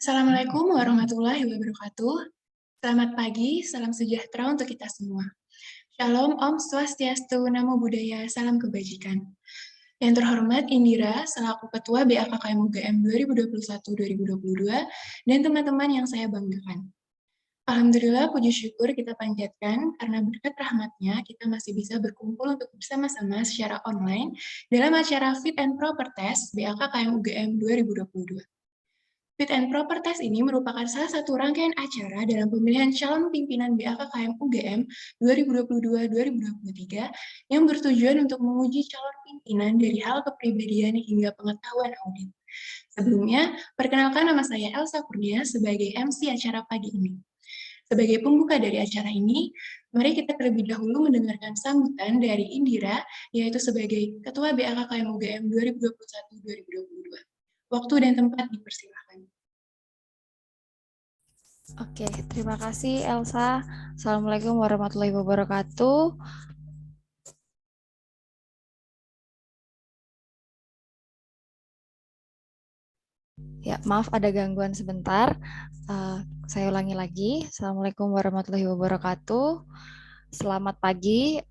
Assalamualaikum warahmatullahi wabarakatuh. Selamat pagi, salam sejahtera untuk kita semua. Shalom, Om Swastiastu, Namo Buddhaya, salam kebajikan. Yang terhormat Indira, selaku Ketua BAKKM UGM 2021-2022, dan teman-teman yang saya banggakan. Alhamdulillah, puji syukur kita panjatkan karena berkat rahmatnya kita masih bisa berkumpul untuk bersama-sama secara online dalam acara Fit and Proper Test BAKKM UGM 2022. Fit and Proper Test ini merupakan salah satu rangkaian acara dalam pemilihan calon pimpinan BAKKM UGM 2022-2023 yang bertujuan untuk menguji calon pimpinan dari hal kepribadian hingga pengetahuan audit. Sebelumnya, perkenalkan nama saya Elsa Kurnia sebagai MC acara pagi ini. Sebagai pembuka dari acara ini, mari kita terlebih dahulu mendengarkan sambutan dari Indira, yaitu sebagai Ketua BAKKM UGM 2021-2022. Waktu dan tempat dipersilahkan. Oke, terima kasih Elsa. Assalamualaikum warahmatullahi wabarakatuh. Ya, maaf ada gangguan sebentar. Saya ulangi lagi. Assalamualaikum warahmatullahi wabarakatuh. Selamat pagi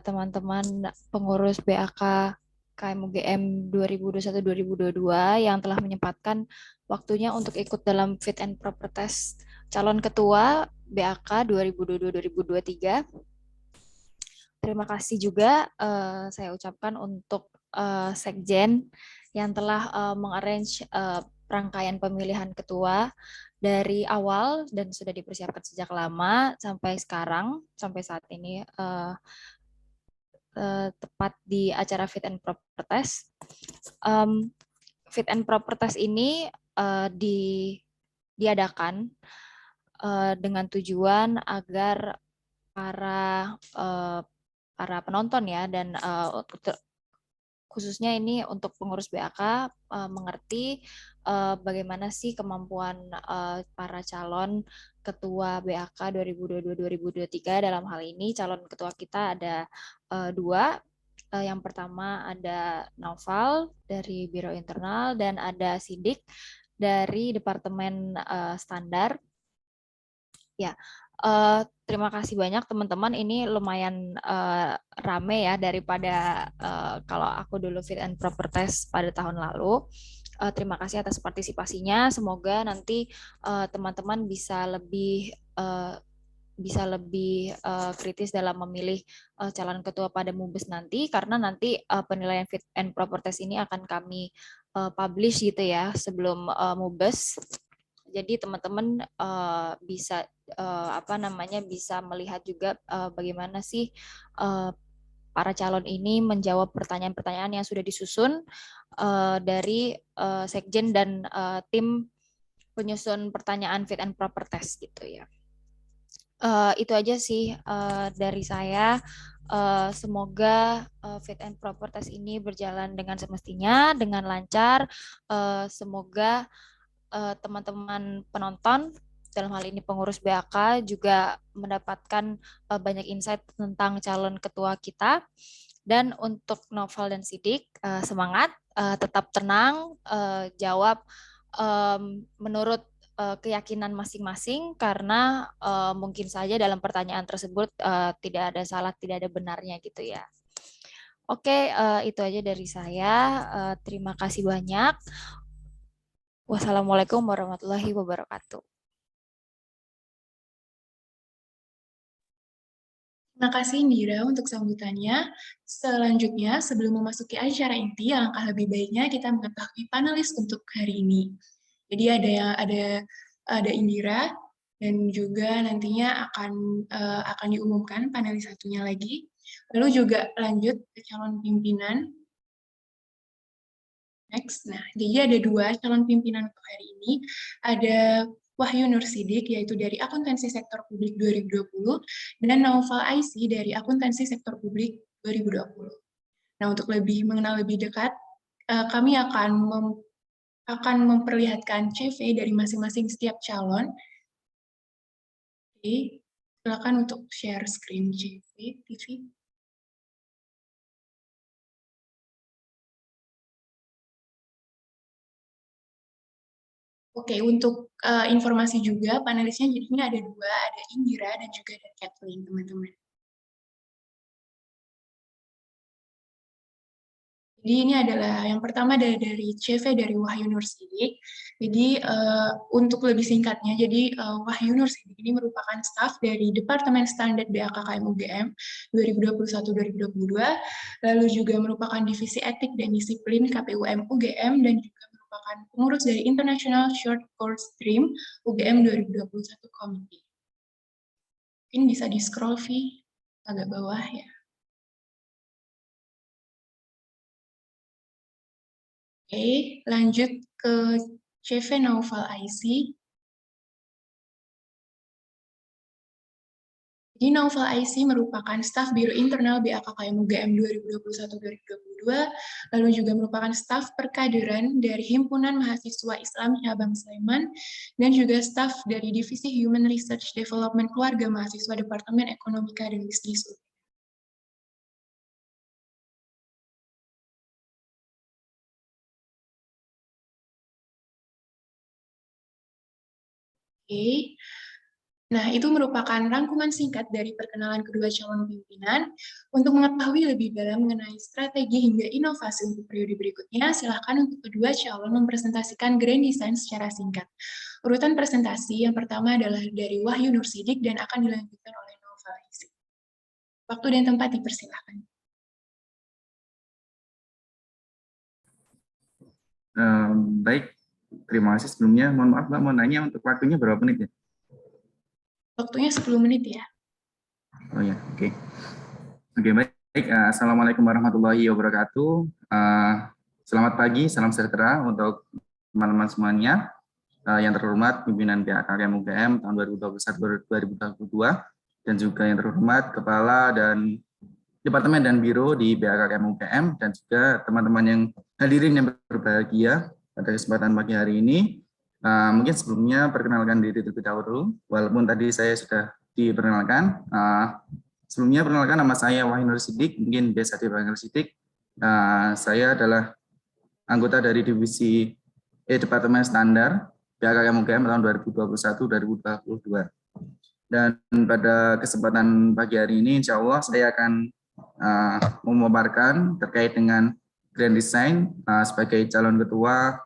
teman-teman pengurus BAK KMUGM 2021-2022 yang telah menyempatkan waktunya untuk ikut dalam Fit and Proper Test calon ketua BAK 2022-2023. Terima kasih juga saya ucapkan untuk Sekjen yang telah mengarrange rangkaian pemilihan ketua dari awal dan sudah dipersiapkan sejak lama sampai sekarang, sampai saat ini tepat di acara Fit and Proper Test. Fit and Proper Test ini diadakan dengan tujuan agar para penonton ya dan khususnya ini untuk pengurus BAK mengerti bagaimana sih kemampuan para calon ketua BAK 2022-2023. Dalam hal ini calon ketua kita ada dua. Yang pertama ada Naufal dari Biro Internal dan ada Sidik dari Departemen Standar. Ya, terima kasih banyak teman-teman. Ini lumayan rame ya daripada kalau aku dulu Fit and Proper Test pada tahun lalu. Terima kasih atas partisipasinya. Semoga nanti teman-teman bisa lebih kritis dalam memilih calon ketua pada MUBES nanti, karena nanti penilaian Fit and Proper Test ini akan kami publish gitu ya sebelum MUBES. Jadi teman-teman bisa bisa melihat juga bagaimana sih para calon ini menjawab pertanyaan-pertanyaan yang sudah disusun dari Sekjen dan tim penyusun pertanyaan Fit and Proper Test gitu ya. Itu aja sih dari saya. Semoga Fit and Proper Test ini berjalan dengan semestinya, dengan lancar. Semoga teman-teman penonton dalam hal ini pengurus BAK juga mendapatkan banyak insight tentang calon ketua kita. Dan untuk Novel dan Sidik, semangat, tetap tenang, jawab menurut keyakinan masing-masing, karena mungkin saja dalam pertanyaan tersebut tidak ada salah, tidak ada benarnya gitu ya. Oke, itu aja dari saya. Terima kasih banyak. Wassalamualaikum warahmatullahi wabarakatuh. Terima kasih Indira untuk sambutannya. Selanjutnya, sebelum memasuki acara inti, alangkah lebih baiknya kita mengetahui panelis untuk hari ini. Jadi ada Indira dan juga nantinya akan diumumkan panelis satunya lagi. Lalu juga lanjut ke calon pimpinan. Next. Nah, jadi ada dua calon pimpinan untuk hari ini. Ada Wahyu Nur Sidik, yaitu dari Akuntansi Sektor Publik 2020, dan Naufal Aisy dari Akuntansi Sektor Publik 2020. Nah, untuk lebih mengenal lebih dekat, kami akan memperlihatkan CV dari masing-masing setiap calon. Oke, silakan untuk share screen CV, TV. Oke, untuk informasi juga, panelisnya jadinya ada dua, ada Indira dan juga ada Kathleen, teman-teman. Jadi ini adalah yang pertama dari CV dari Wahyu Nur Sidik. Jadi untuk lebih singkatnya, jadi Wahyu Nur Sidik ini merupakan staf dari Departemen Standar BAKKM UGM 2021-2022, lalu juga merupakan divisi etik dan disiplin KPUM UGM dan juga merupakan pengurus dari International Short Course Stream UGM 2021 Committee. Mungkin bisa di-scroll, Vi, agak bawah ya. Oke, lanjut ke CV Naufal IC. Jadi Naufal IC merupakan staf Biro Internal BAKKM UGM 2021-2022, lalu juga merupakan staf perkaderan dari Himpunan Mahasiswa Islam Cabang Sleman, dan juga staf dari Divisi Human Research Development Keluarga Mahasiswa Departemen Ekonomika dan Bisnis. Oke. Nah, itu merupakan rangkuman singkat dari perkenalan kedua calon pimpinan. Untuk mengetahui lebih dalam mengenai strategi hingga inovasi untuk periode berikutnya, silakan untuk kedua calon mempresentasikan grand design secara singkat. Urutan presentasi yang pertama adalah dari Wahyu Nur Sidik dan akan dilanjutkan oleh Naufal Isi. Waktu dan tempat dipersilahkan. Baik, terima kasih sebelumnya. Mohon maaf Mbak, mau nanya untuk waktunya berapa menit ya? Waktunya 10 menit ya. Oh ya, oke. Oke, baik. Assalamualaikum warahmatullahi wabarakatuh. Selamat pagi, salam sejahtera untuk teman-teman semuanya. Yang terhormat pimpinan BAKKM UGM tahun 2021-2022 dan juga yang terhormat Kepala dan Departemen dan Biro di BAKKM UGM dan juga teman-teman yang hadirin yang berbahagia pada kesempatan pagi hari ini. Mungkin sebelumnya perkenalkan diri terlebih dahulu, walaupun tadi saya sudah diperkenalkan. Sebelumnya perkenalkan nama saya Wahyu Nur Sidik, mungkin biasa dipanggil Sidik. Saya adalah anggota dari divisi Departemen Standar BAKKM UGM tahun 2021-2022. Dan pada kesempatan pagi hari ini, insya Allah saya akan memaparkan terkait dengan grand design sebagai calon ketua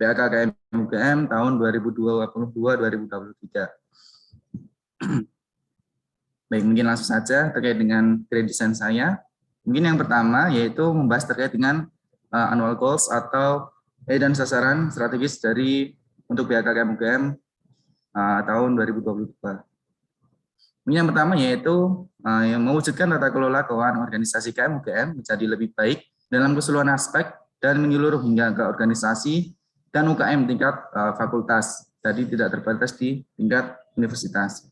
BAKKM UGM tahun 2022-2023. Baik, mungkin langsung saja terkait dengan grand design saya. Mungkin yang pertama yaitu membahas terkait dengan annual goals atau dan sasaran strategis dari untuk BAKKM UGM tahun 2022. Yang pertama yaitu yang mewujudkan tata kelola keuangan organisasi KM UGM menjadi lebih baik dalam keseluruhan aspek dan menyeluruh hingga ke organisasi dan UKM tingkat fakultas, jadi tidak terbatas di tingkat universitas.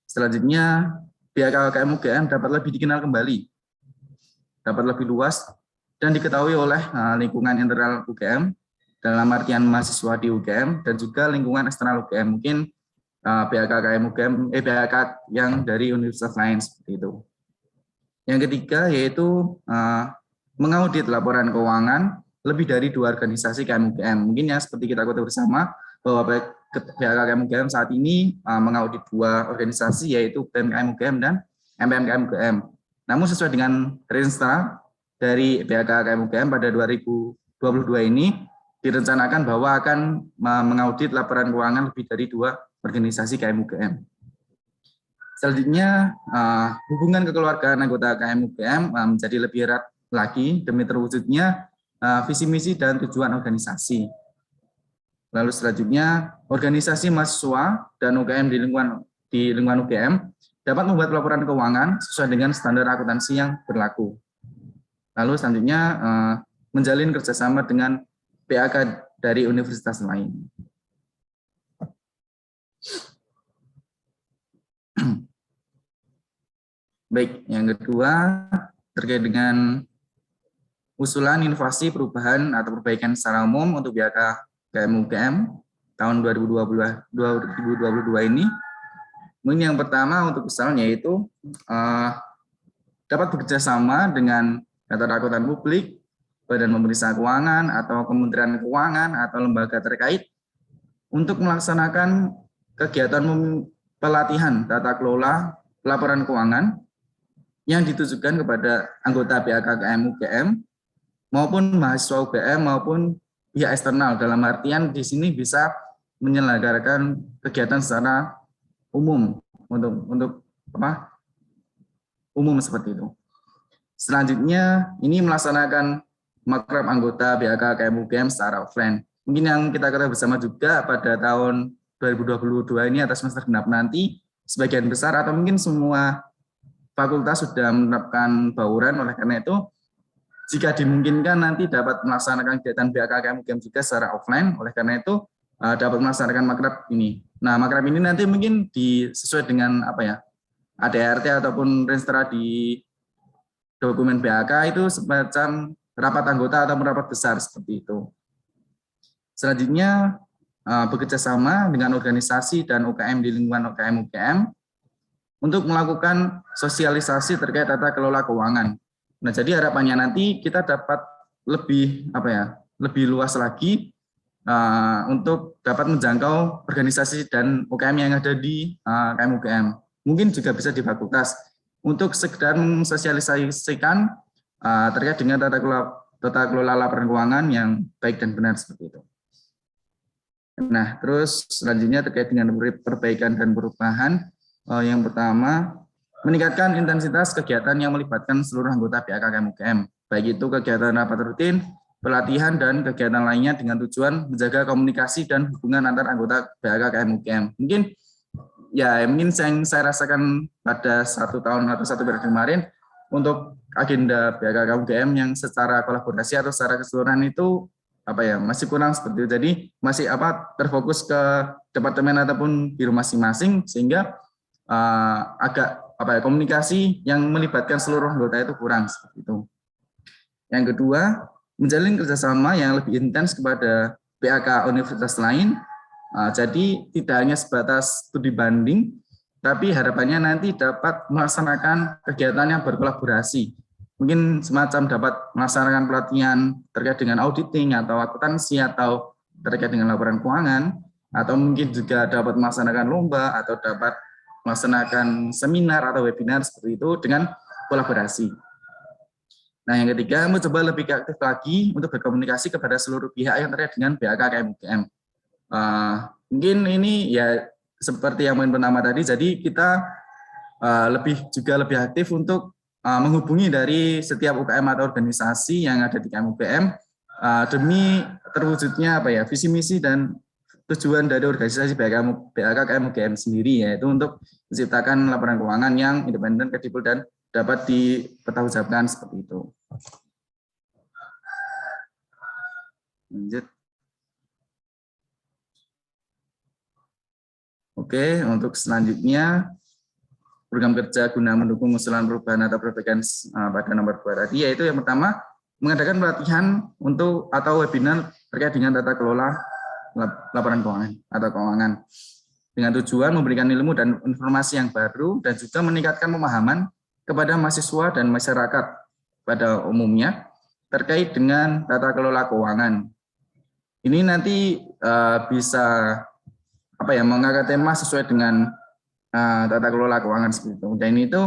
Selanjutnya, BAKKM UGM dapat lebih dikenal kembali, dapat lebih luas dan diketahui oleh lingkungan internal UGM dalam artian mahasiswa di UGM dan juga lingkungan eksternal UGM, mungkin BAKKM UGM, BAK yang dari universitas lain seperti itu. Yang ketiga yaitu mengaudit laporan keuangan lebih dari 2 organisasi KM UGM. Mungkin ya seperti kita ketahui bersama bahwa BAKKM UGM saat ini mengaudit 2 organisasi yaitu BMKM UGM dan MPMKM UGM. Namun sesuai dengan rencana dari BAKKM UGM pada 2022 ini direncanakan bahwa akan mengaudit laporan keuangan lebih dari 2 organisasi KM UGM. Selanjutnya, hubungan kekeluargaan anggota KM UGM menjadi lebih erat lagi demi terwujudnya visi misi dan tujuan organisasi. Lalu selanjutnya, organisasi mahasiswa dan UGM di lingkungan UGM dapat membuat laporan keuangan sesuai dengan standar akuntansi yang berlaku. Lalu selanjutnya, menjalin kerjasama dengan BAK dari universitas lain. Baik, yang kedua terkait dengan usulan inovasi perubahan atau perbaikan secara umum untuk BAKKM UGM tahun 2022 ini. Mungkin yang pertama untuk usulan yaitu dapat bekerja sama dengan kantor akuntan publik, badan pemeriksa keuangan atau kementerian keuangan atau lembaga terkait untuk melaksanakan kegiatan pelatihan tata kelola laporan keuangan yang ditujukan kepada anggota BAKKM UGM maupun mahasiswa UGM maupun pihak eksternal, dalam artian di sini bisa menyelenggarakan kegiatan secara umum untuk umum seperti itu. Selanjutnya ini melaksanakan makrab anggota BAKKM UGM secara offline. Mungkin yang kita ketahui bersama juga pada tahun 2022 ini atas semester genap nanti sebagian besar atau mungkin semua fakultas sudah menerapkan bauran. Oleh karena itu jika dimungkinkan nanti dapat melaksanakan kegiatan BAKKM UGM juga secara offline. Oleh karena itu dapat melaksanakan makrab ini. Nah, makrab ini nanti mungkin sesuai dengan ADRT ataupun renstra di dokumen BAK itu semacam rapat anggota atau rapat besar seperti itu. Selanjutnya bekerja sama dengan organisasi dan UKM di lingkungan UKM UGM untuk melakukan sosialisasi terkait tata kelola keuangan. Nah, jadi harapannya nanti kita dapat lebih luas lagi untuk dapat menjangkau organisasi dan UKM yang ada di UKM UGM. Mungkin juga bisa di fakultas untuk sekedar mensosialisasikan terkait dengan tata kelola laporan keuangan yang baik dan benar seperti itu. Nah, terus selanjutnya terkait dengan perbaikan dan perubahan, yang pertama meningkatkan intensitas kegiatan yang melibatkan seluruh anggota BAKKM UGM, baik itu kegiatan rapat rutin, pelatihan dan kegiatan lainnya dengan tujuan menjaga komunikasi dan hubungan antar anggota BAKKM UGM. Mungkin yang saya rasakan pada 1 tahun atau 1 periode kemarin untuk agenda BAKKM UGM yang secara kolaborasi atau secara keseluruhan itu masih kurang seperti itu. Jadi masih terfokus ke departemen ataupun biro masing-masing, sehingga komunikasi yang melibatkan seluruh anggota itu kurang seperti itu. Yang kedua, menjalin kerjasama yang lebih intens kepada BAK universitas lain. Jadi tidak hanya sebatas studi banding, tapi harapannya nanti dapat melaksanakan kegiatan yang berkolaborasi. Mungkin semacam dapat melaksanakan pelatihan terkait dengan auditing atau akuntansi atau terkait dengan laporan keuangan, atau mungkin juga dapat melaksanakan lomba atau dapat melaksanakan seminar atau webinar seperti itu dengan kolaborasi. Nah, yang ketiga, mencoba lebih aktif lagi untuk berkomunikasi kepada seluruh pihak yang terkait dengan BAKKM UGM. Mungkin ini seperti yang pertama tadi, jadi kita lebih aktif untuk menghubungi dari setiap UKM atau organisasi yang ada di KMUGM demi terwujudnya visi misi dan tujuan dari organisasi BAKKM UGM sendiri, yaitu untuk menciptakan laporan keuangan yang independen, kredibel dan dapat dipertanggungjawabkan seperti itu. Lanjut. Oke, untuk selanjutnya program kerja guna mendukung usulan perubahan atau perbaikan pada nomor 2 tadi, yaitu yang pertama mengadakan pelatihan atau webinar terkait dengan tata kelola laporan keuangan atau keuangan dengan tujuan memberikan ilmu dan informasi yang baru dan juga meningkatkan pemahaman kepada mahasiswa dan masyarakat pada umumnya terkait dengan tata kelola keuangan. Ini nanti bisa mengangkat tema sesuai dengan tata kelola keuangan seperti itu. Dan itu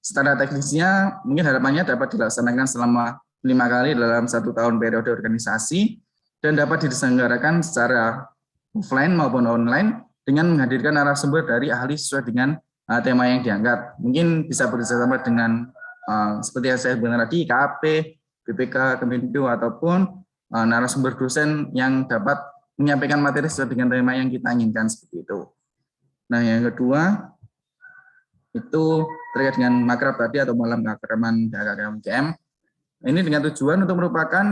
secara teknisnya mungkin harapannya dapat dilaksanakan selama 5 kali dalam 1 tahun periode organisasi dan dapat diselenggarakan secara offline maupun online dengan menghadirkan narasumber dari ahli sesuai dengan tema yang diangkat. Mungkin bisa bekerjasama dengan seperti yang saya bilang tadi, KAP, BPK, Kemendu ataupun narasumber dosen yang dapat menyampaikan materi sesuai dengan tema yang kita inginkan seperti itu. Nah, yang kedua itu terkait dengan makrab tadi atau malam keakraban BAKKM UGM. Ini dengan tujuan untuk merupakan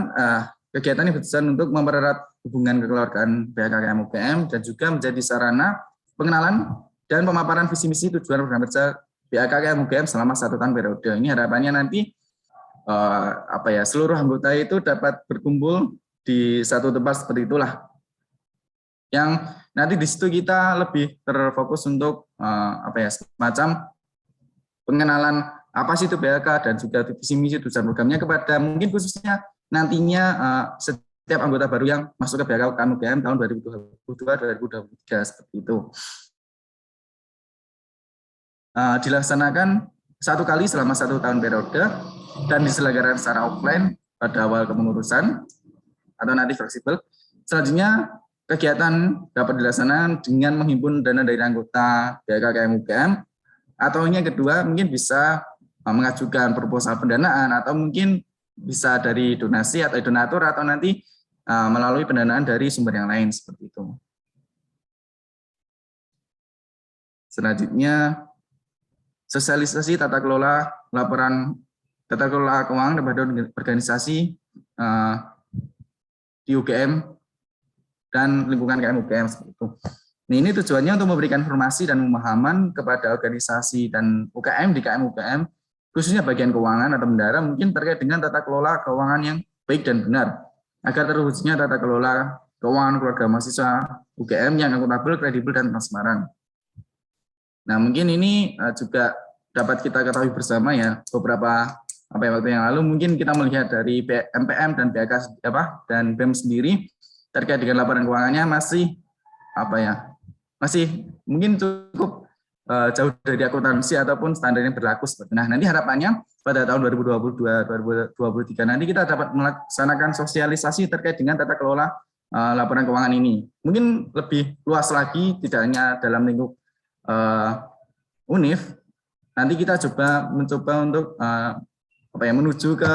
kegiatan yang bertujuan untuk mempererat hubungan kekeluargaan BAKKM UGM dan juga menjadi sarana pengenalan dan pemaparan visi misi tujuan program kerja BAKKM UGM selama 1 tahun periode. Ini harapannya nanti seluruh anggota itu dapat berkumpul di satu tempat seperti itulah. Yang nanti di situ kita lebih terfokus untuk semacam pengenalan apa sih itu BAK dan juga visi misi tujuan programnya kepada mungkin khususnya nantinya setiap setiap anggota baru yang masuk ke BKKM UGM tahun 2022-2023 seperti itu. Dilaksanakan 1 kali selama 1 tahun periode dan diselenggarakan secara offline pada awal kepengurusan atau nanti fleksibel. Selanjutnya kegiatan dapat dilaksanakan dengan menghimpun dana dari anggota BKKM UGM, atau yang kedua mungkin bisa mengajukan proposal pendanaan, atau mungkin bisa dari donasi atau donatur, atau nanti melalui pendanaan dari sumber yang lain seperti itu. Selanjutnya sosialisasi tata kelola laporan tata kelola keuangan kepada organisasi di UGM dan lingkungan KM UGM seperti itu. Nah, ini tujuannya untuk memberikan informasi dan pemahaman kepada organisasi dan UKM di KM UGM, khususnya bagian keuangan atau bendahara, mungkin terkait dengan tata kelola keuangan yang baik dan benar, agar terwujudnya tata kelola keuangan keluarga mahasiswa UGM yang akuntabel, kredibel, dan transparan. Nah, mungkin ini juga dapat kita ketahui bersama ya, beberapa waktu yang lalu mungkin kita melihat dari MPM dan BHK dan BEM sendiri terkait dengan laporan keuangannya masih masih mungkin cukup jauh dari akuntansi ataupun standar yang berlaku seperti. Nah, nanti harapannya pada tahun 2022-2023 nanti kita dapat melaksanakan sosialisasi terkait dengan tata kelola laporan keuangan ini. Mungkin lebih luas lagi, tidak hanya dalam lingkup UNIF. Nanti kita mencoba untuk menuju ke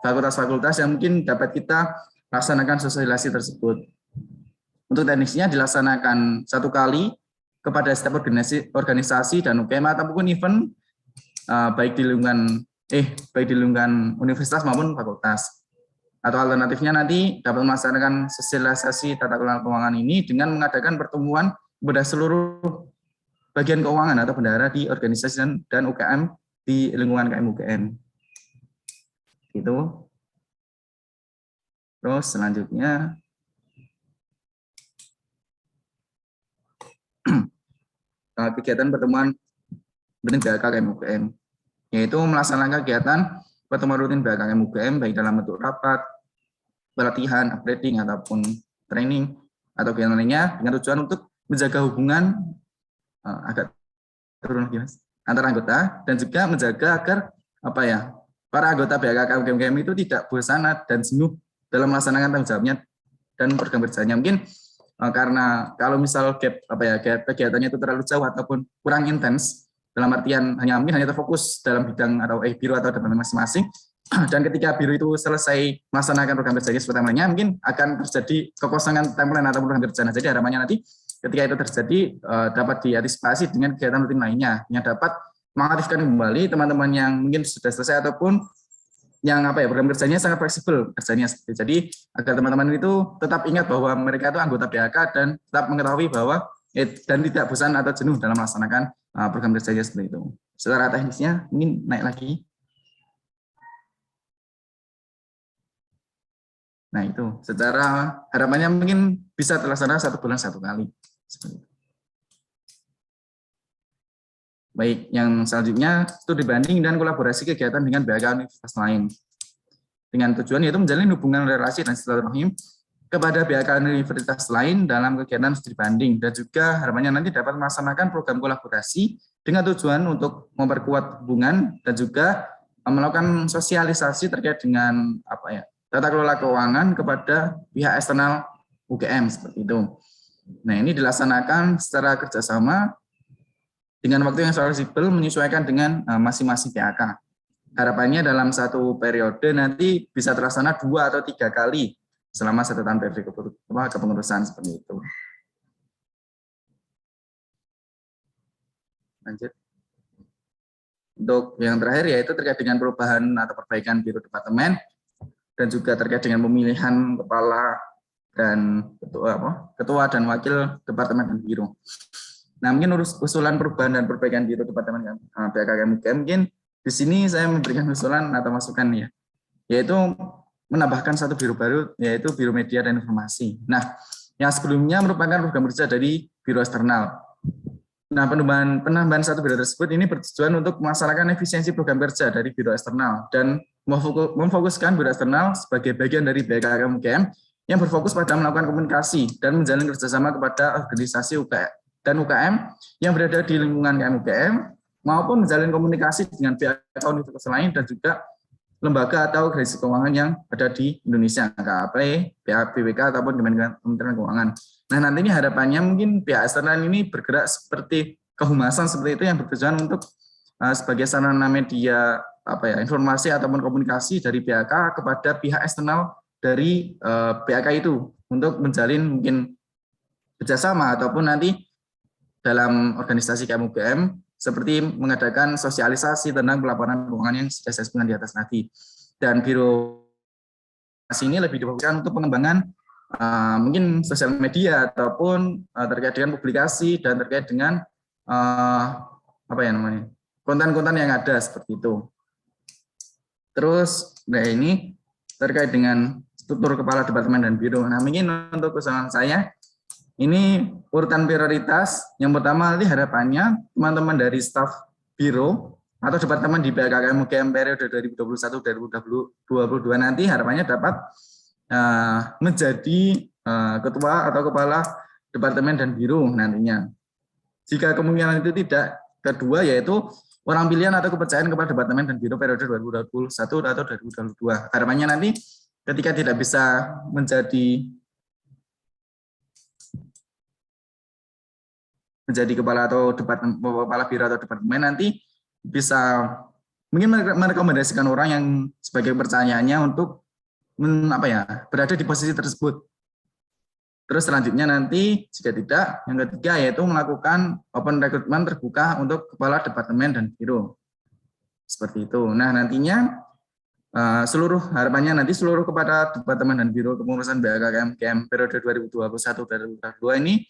fakultas-fakultas yang mungkin dapat kita laksanakan sosialisasi tersebut. Untuk teknisnya dilaksanakan 1 kali kepada setiap organisasi dan UGM ataupun event baik di lingkungan universitas maupun fakultas. Atau alternatifnya nanti dapat melaksanakan sosialisasi tata kelola keuangan ini dengan mengadakan pertemuan kepada seluruh bagian keuangan atau bendahara di organisasi dan UKM di lingkungan KM UGM. Itu. Terus selanjutnya kegiatan pertemuan rutin BKKM UGM, yaitu melaksanakan kegiatan pertemuan rutin BKKM UGM baik dalam bentuk rapat, pelatihan, upgrading ataupun training atau kegiatan lainnya dengan tujuan untuk menjaga hubungan agak turun lagi Mas, antar anggota, dan juga menjaga agar para anggota BKKM UGM itu tidak bosan dan jenuh dalam melaksanakan tanggung jawabnya dan program kerjanya. Mungkin karena kalau misal gap kegiatannya itu terlalu jauh ataupun kurang intens, dalam artian hanya terfokus dalam bidang atau biro atau departemen masing-masing, dan ketika biro itu selesai melaksanakan program kerjanya seperti namanya, mungkin akan terjadi kekosongan timeline atau program kerja. Jadi harapannya nanti ketika itu terjadi dapat diantisipasi dengan kegiatan rutin lainnya yang dapat mengaktifkan kembali teman-teman yang mungkin sudah selesai ataupun yang program kerjanya sangat fleksibel kerjanya. Jadi agar teman-teman itu tetap ingat bahwa mereka itu anggota BHK dan tetap mengetahui bahwa dan tidak bosan atau jenuh dalam melaksanakan program kerjanya seperti itu. Secara teknisnya mungkin naik lagi. Nah, itu secara harapannya mungkin bisa terlaksana 1 bulan 1 kali. Baik, yang selanjutnya studi banding dan kolaborasi kegiatan dengan BHK universitas lain. Dengan tujuan yaitu menjalin hubungan relasi dan silaturahim kepada BHK universitas lain dalam kegiatan studi banding, dan juga harapannya nanti dapat melaksanakan program kolaborasi dengan tujuan untuk memperkuat hubungan dan juga melakukan sosialisasi terkait dengan tata kelola keuangan kepada pihak eksternal UGM seperti itu. Nah, ini dilaksanakan secara kerjasama dengan waktu yang fleksibel menyesuaikan dengan masing-masing BHK. Harapannya dalam 1 periode nanti bisa terlaksana 2 atau 3 kali selama 1 tahun periode kepengurusan seperti itu. Lanjut. Untuk yang terakhir yaitu terkait dengan perubahan atau perbaikan biro departemen dan juga terkait dengan pemilihan kepala dan ketua dan wakil departemen dan biro. Nah, mungkin usulan perubahan dan perbaikan biro departemen BKKM UGM, mungkin di sini saya memberikan usulan atau masukan ya, yaitu menambahkan 1 biro baru, yaitu biro media dan informasi. Nah, yang sebelumnya merupakan program kerja dari biro eksternal. Nah, penambahan 1 biro tersebut ini bertujuan untuk melaksanakan efisiensi program kerja dari biro eksternal dan memfokuskan biro eksternal sebagai bagian dari BKKM UGM yang berfokus pada melakukan komunikasi dan menjalin kerjasama kepada organisasi UKM dan UKM yang berada di lingkungan KM-UKM, maupun menjalin komunikasi dengan pihak universitas lain dan juga lembaga atau organisasi keuangan yang ada di Indonesia, KAP, pihak BPK ataupun Kementerian Keuangan. Nah, nantinya harapannya mungkin pihak eksternal ini bergerak seperti kehumasan seperti itu yang bertujuan untuk sebagai sarana media informasi ataupun komunikasi dari PHK kepada pihak eksternal dari PHK itu untuk menjalin mungkin kerjasama ataupun nanti dalam organisasi KMUGM seperti mengadakan sosialisasi tentang pelaporan keuangan yang sudah saya sebutkan di atas tadi. Dan biro ini lebih difokuskan untuk pengembangan mungkin sosial media ataupun terkait dengan publikasi dan terkait dengan konten-konten yang ada seperti itu. Terus, ini terkait dengan struktur kepala departemen dan biro. Nah, mungkin untuk kesalahan saya, ini urutan prioritas. Yang pertama nanti harapannya teman-teman dari staf biro atau departemen di BKKM UGM periode 2021-2022 nanti harapannya dapat menjadi ketua atau kepala departemen dan biro nantinya. Jika kemungkinan itu tidak, kedua yaitu orang pilihan atau kepercayaan kepada departemen dan biro periode 2021 atau 2022. Harapannya nanti ketika tidak bisa menjadi kepala atau kepala biro atau departemen, nanti bisa mungkin merekomendasikan orang yang sebagai kepercayaannya untuk berada di posisi tersebut. Terus selanjutnya nanti jika tidak, yang ketiga yaitu melakukan open recruitment terbuka untuk kepala departemen dan biro. Seperti itu. Nah, nantinya harapannya nanti seluruh kepala departemen dan biro kepengurusan BKKM periode 2021-2022 ini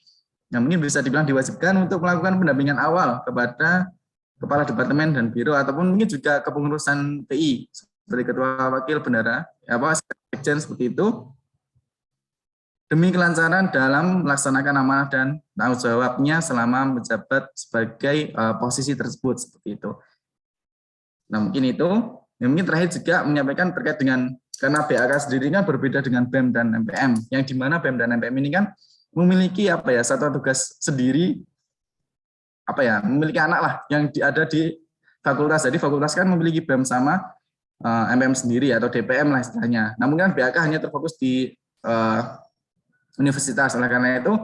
yang mungkin bisa dibilang diwajibkan untuk melakukan pendampingan awal kepada kepala departemen dan biro ataupun mungkin juga kepengurusan TI seperti ketua wakil bendara, sekjen seperti itu, demi kelancaran dalam melaksanakan amanah dan tanggung jawabnya selama menjabat sebagai posisi tersebut seperti itu. Nah, mungkin itu. Yang mungkin terakhir juga menyampaikan terkait dengan karena BAK sendiri kan berbeda dengan BEM dan MPM, yang dimana BEM dan MPM ini kan memiliki satu tugas sendiri, memiliki anak lah yang ada di fakultas. Jadi fakultas kan memiliki BEM sama MPM sendiri atau DPM lah istilahnya. Namun kan BAK hanya terfokus di universitas. Oleh karena itu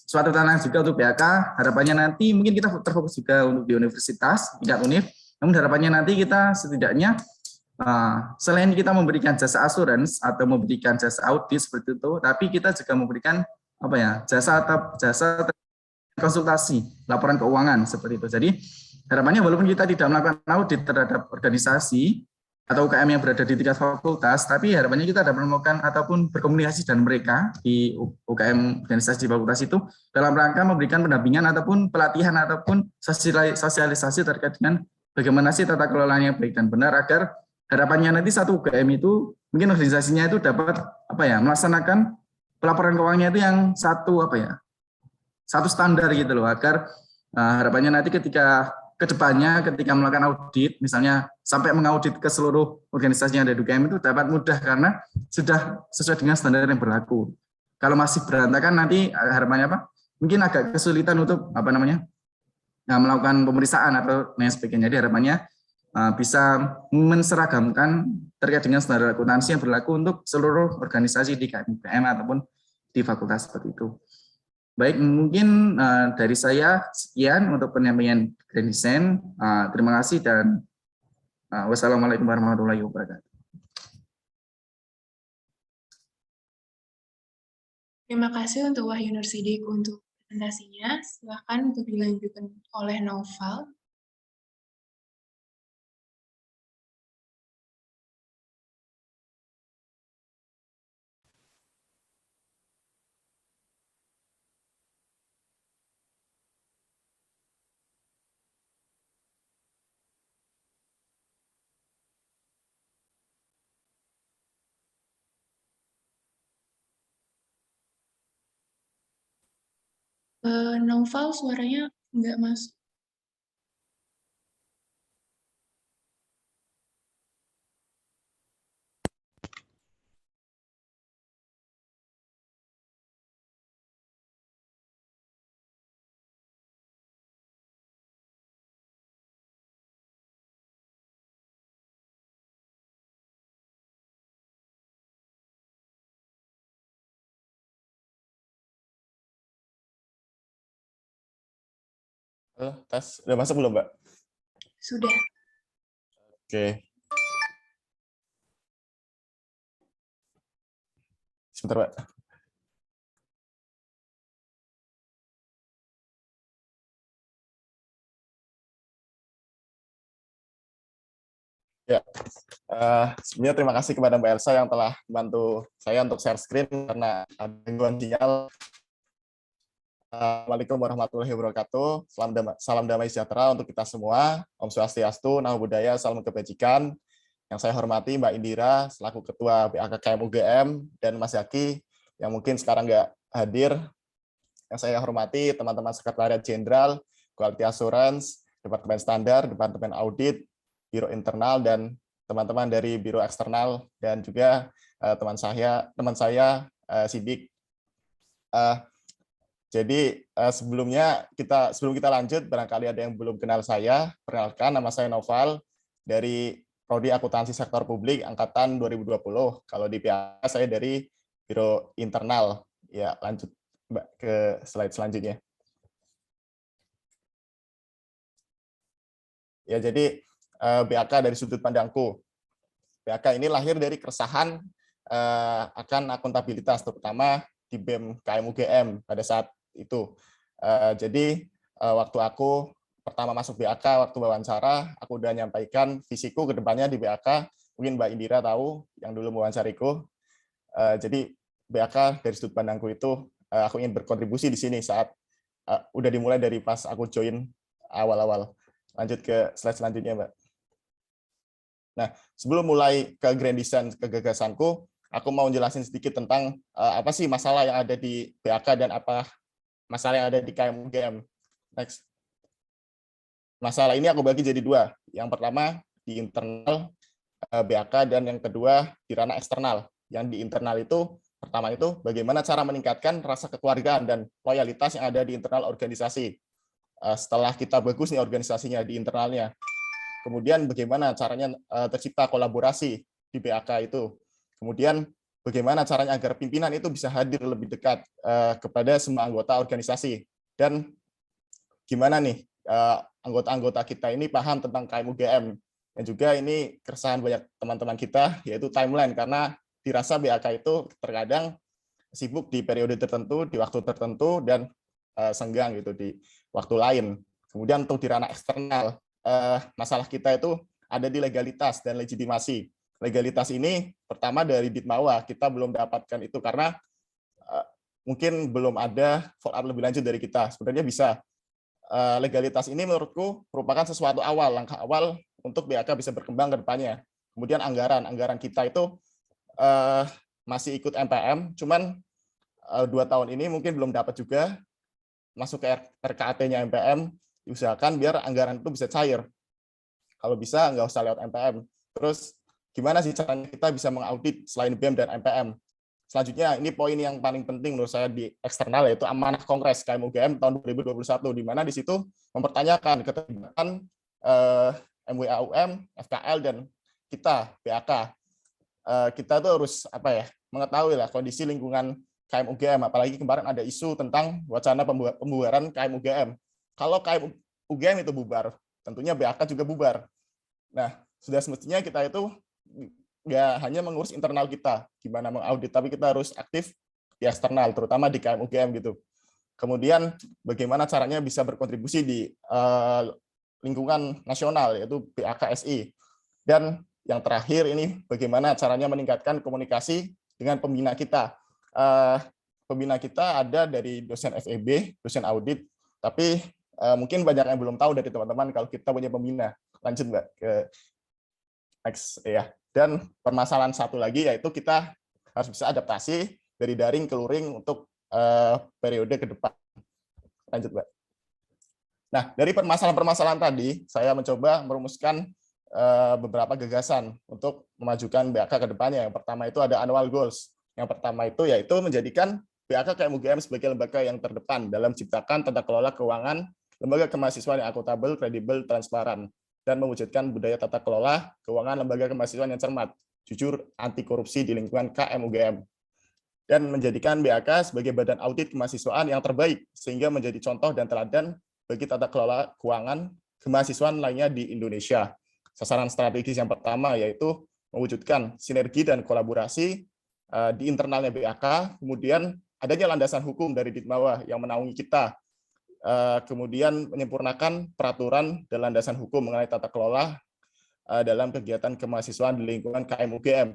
suatu tantangan juga untuk BAK. Harapannya nanti mungkin kita terfokus juga untuk di universitas tingkat univ. Namun harapannya nanti kita setidaknya selain kita memberikan jasa asuransi atau memberikan jasa audit seperti itu, tapi kita juga memberikan jasa konsultasi laporan keuangan seperti itu. Jadi harapannya walaupun kita tidak melakukan audit terhadap organisasi atau UKM yang berada di tingkat fakultas, tapi harapannya kita dapat melakukan ataupun berkomunikasi dengan mereka di UKM organisasi di fakultas itu dalam rangka memberikan pendampingan ataupun pelatihan ataupun sosialisasi terkait dengan bagaimana sih tata kelolanya yang baik dan benar, agar harapannya nanti satu UKM itu mungkin organisasinya itu dapat melaksanakan pelaporan keuangannya itu yang satu standar gitu loh, agar harapannya nanti ketika kedepannya ketika melakukan audit, misalnya sampai mengaudit ke seluruh organisasi yang ada di UKM itu dapat mudah karena sudah sesuai dengan standar yang berlaku. Kalau masih berantakan nanti harapannya mungkin agak kesulitan untuk melakukan pemeriksaan atau lain sebagainya. Jadi harapannya bisa menseragamkan terkait dengan standar akuntansi yang berlaku untuk seluruh organisasi di KMUGM ataupun di fakultas seperti itu. Baik, mungkin dari saya sekian untuk penyampaian Grand Design. Terima kasih dan wassalamualaikum warahmatullahi wabarakatuh. Terima kasih untuk Wahyu Nursidik untuk presentasinya. Silakan untuk dilanjutkan oleh Noval. Noval suaranya nggak masuk. Halo, tes. Udah masuk belum, Mbak? Sudah. Oke. Sebentar, Mbak. Ya, sebelumnya terima kasih kepada Mbak Elsa yang telah membantu saya untuk share screen karena ada gangguan sinyal. Assalamualaikum warahmatullahi wabarakatuh. Salam damai sejahtera untuk kita semua. Om Swastiastu, Namo Buddhaya, salam kebajikan. Yang saya hormati Mbak Indira selaku Ketua BAKKM UGM dan Mas Yaki yang mungkin sekarang nggak hadir. Yang saya hormati teman-teman Sekretariat Jenderal, Quality Assurance, Departemen Standar, Departemen Audit, Biro Internal, dan teman-teman dari Biro Eksternal, dan juga teman saya Sidik. Jadi sebelum kita lanjut, barangkali ada yang belum kenal saya, perkenalkan nama saya Noval dari Prodi Akuntansi Sektor Publik angkatan 2020. Kalau di PA saya dari Biro Internal. Ya, lanjut Mbak ke slide selanjutnya. Ya, jadi BAK dari sudut pandangku. BAK ini lahir dari keresahan akan akuntabilitas, terutama di BEM KM UGM pada saat itu. Jadi waktu aku pertama masuk BAK, waktu wawancara, aku udah nyampaikan visiku ke depannya di BAK. Mungkin Mbak Indira tahu yang dulu mewawancariku. Jadi BAK dari sudut pandangku itu, aku ingin berkontribusi di sini saat udah dimulai dari pas aku join awal-awal. Lanjut ke slide selanjutnya, Mbak. Nah, sebelum mulai ke grand design, ke gagasanku, aku mau jelasin sedikit tentang apa sih masalah yang ada di BAK dan apa masalah yang ada di KM UGM. Next. Masalah ini aku bagi jadi dua. Yang pertama di internal BAK dan yang kedua di ranah eksternal. Yang di internal itu, pertama itu bagaimana cara meningkatkan rasa kekeluargaan dan loyalitas yang ada di internal organisasi. Setelah kita bagus nih organisasinya di internalnya, kemudian bagaimana caranya tercipta kolaborasi di BAK itu. Kemudian bagaimana caranya agar pimpinan itu bisa hadir lebih dekat kepada semua anggota organisasi. Dan gimana nih anggota-anggota kita ini paham tentang KM UGM. Dan juga ini keresahan banyak teman-teman kita, yaitu timeline, karena dirasa BAK itu terkadang sibuk di periode tertentu, di waktu tertentu, dan senggang gitu di waktu lain. Kemudian untuk di ranah eksternal, masalah kita itu ada di legalitas dan legitimasi. Legalitas ini pertama dari Ditmawa, kita belum dapatkan itu karena mungkin belum ada follow up lebih lanjut dari kita. Sebenarnya bisa. Legalitas ini menurutku merupakan sesuatu langkah awal untuk BAK bisa berkembang ke depannya. Kemudian anggaran kita itu masih ikut MPM, cuman 2 tahun ini mungkin belum dapat juga masuk ke RKAT-nya MPM, diusahakan biar anggaran itu bisa cair. Kalau bisa, nggak usah lewat MPM. Terus, gimana sih caranya kita bisa mengaudit selain BEM dan MPM? Selanjutnya, ini poin yang paling penting menurut saya di eksternal, yaitu amanah Kongres KM UGM tahun 2021, di mana di situ mempertanyakan keterlibatan MWAUM, FKL, dan kita, BAK. Kita tuh harus mengetahui lah kondisi lingkungan KM UGM, apalagi kemarin ada isu tentang wacana pembubaran KM UGM. Kalau KM UGM itu bubar, tentunya BAK juga bubar. Nah, sudah semestinya kita itu nggak hanya mengurus internal kita, gimana mengaudit, tapi kita harus aktif di eksternal, terutama di KM UGM gitu. Kemudian bagaimana caranya bisa berkontribusi di lingkungan nasional, yaitu BAKSI. Dan yang terakhir ini bagaimana caranya meningkatkan komunikasi dengan pembina kita. Pembina kita ada dari dosen FEB, dosen audit, tapi mungkin banyak yang belum tahu dari teman-teman kalau kita punya pembina. Lanjut Mbak ke next ya. Dan permasalahan satu lagi yaitu kita harus bisa adaptasi dari daring ke luring untuk periode ke depan. Lanjut Mbak. Nah, dari permasalahan-permasalahan tadi, saya mencoba merumuskan beberapa gagasan untuk memajukan BAK ke depannya. Yang pertama itu ada annual goals. Yang pertama itu yaitu menjadikan BAK KM UGM sebagai lembaga yang terdepan dalam menciptakan tata kelola keuangan, lembaga kemahasiswaan yang akuntabel, kredibel, transparan, dan mewujudkan budaya tata kelola keuangan lembaga kemahasiswaan yang cermat, jujur, anti korupsi di lingkungan KM UGM. Dan menjadikan BAK sebagai badan audit kemahasiswaan yang terbaik, sehingga menjadi contoh dan teladan bagi tata kelola keuangan kemahasiswaan lainnya di Indonesia. Sasaran strategis yang pertama yaitu mewujudkan sinergi dan kolaborasi di internalnya BAK, kemudian adanya landasan hukum dari Ditmawa yang menaungi kita, kemudian menyempurnakan peraturan dan landasan hukum mengenai tata kelola dalam kegiatan kemahasiswaan di lingkungan KM UGM.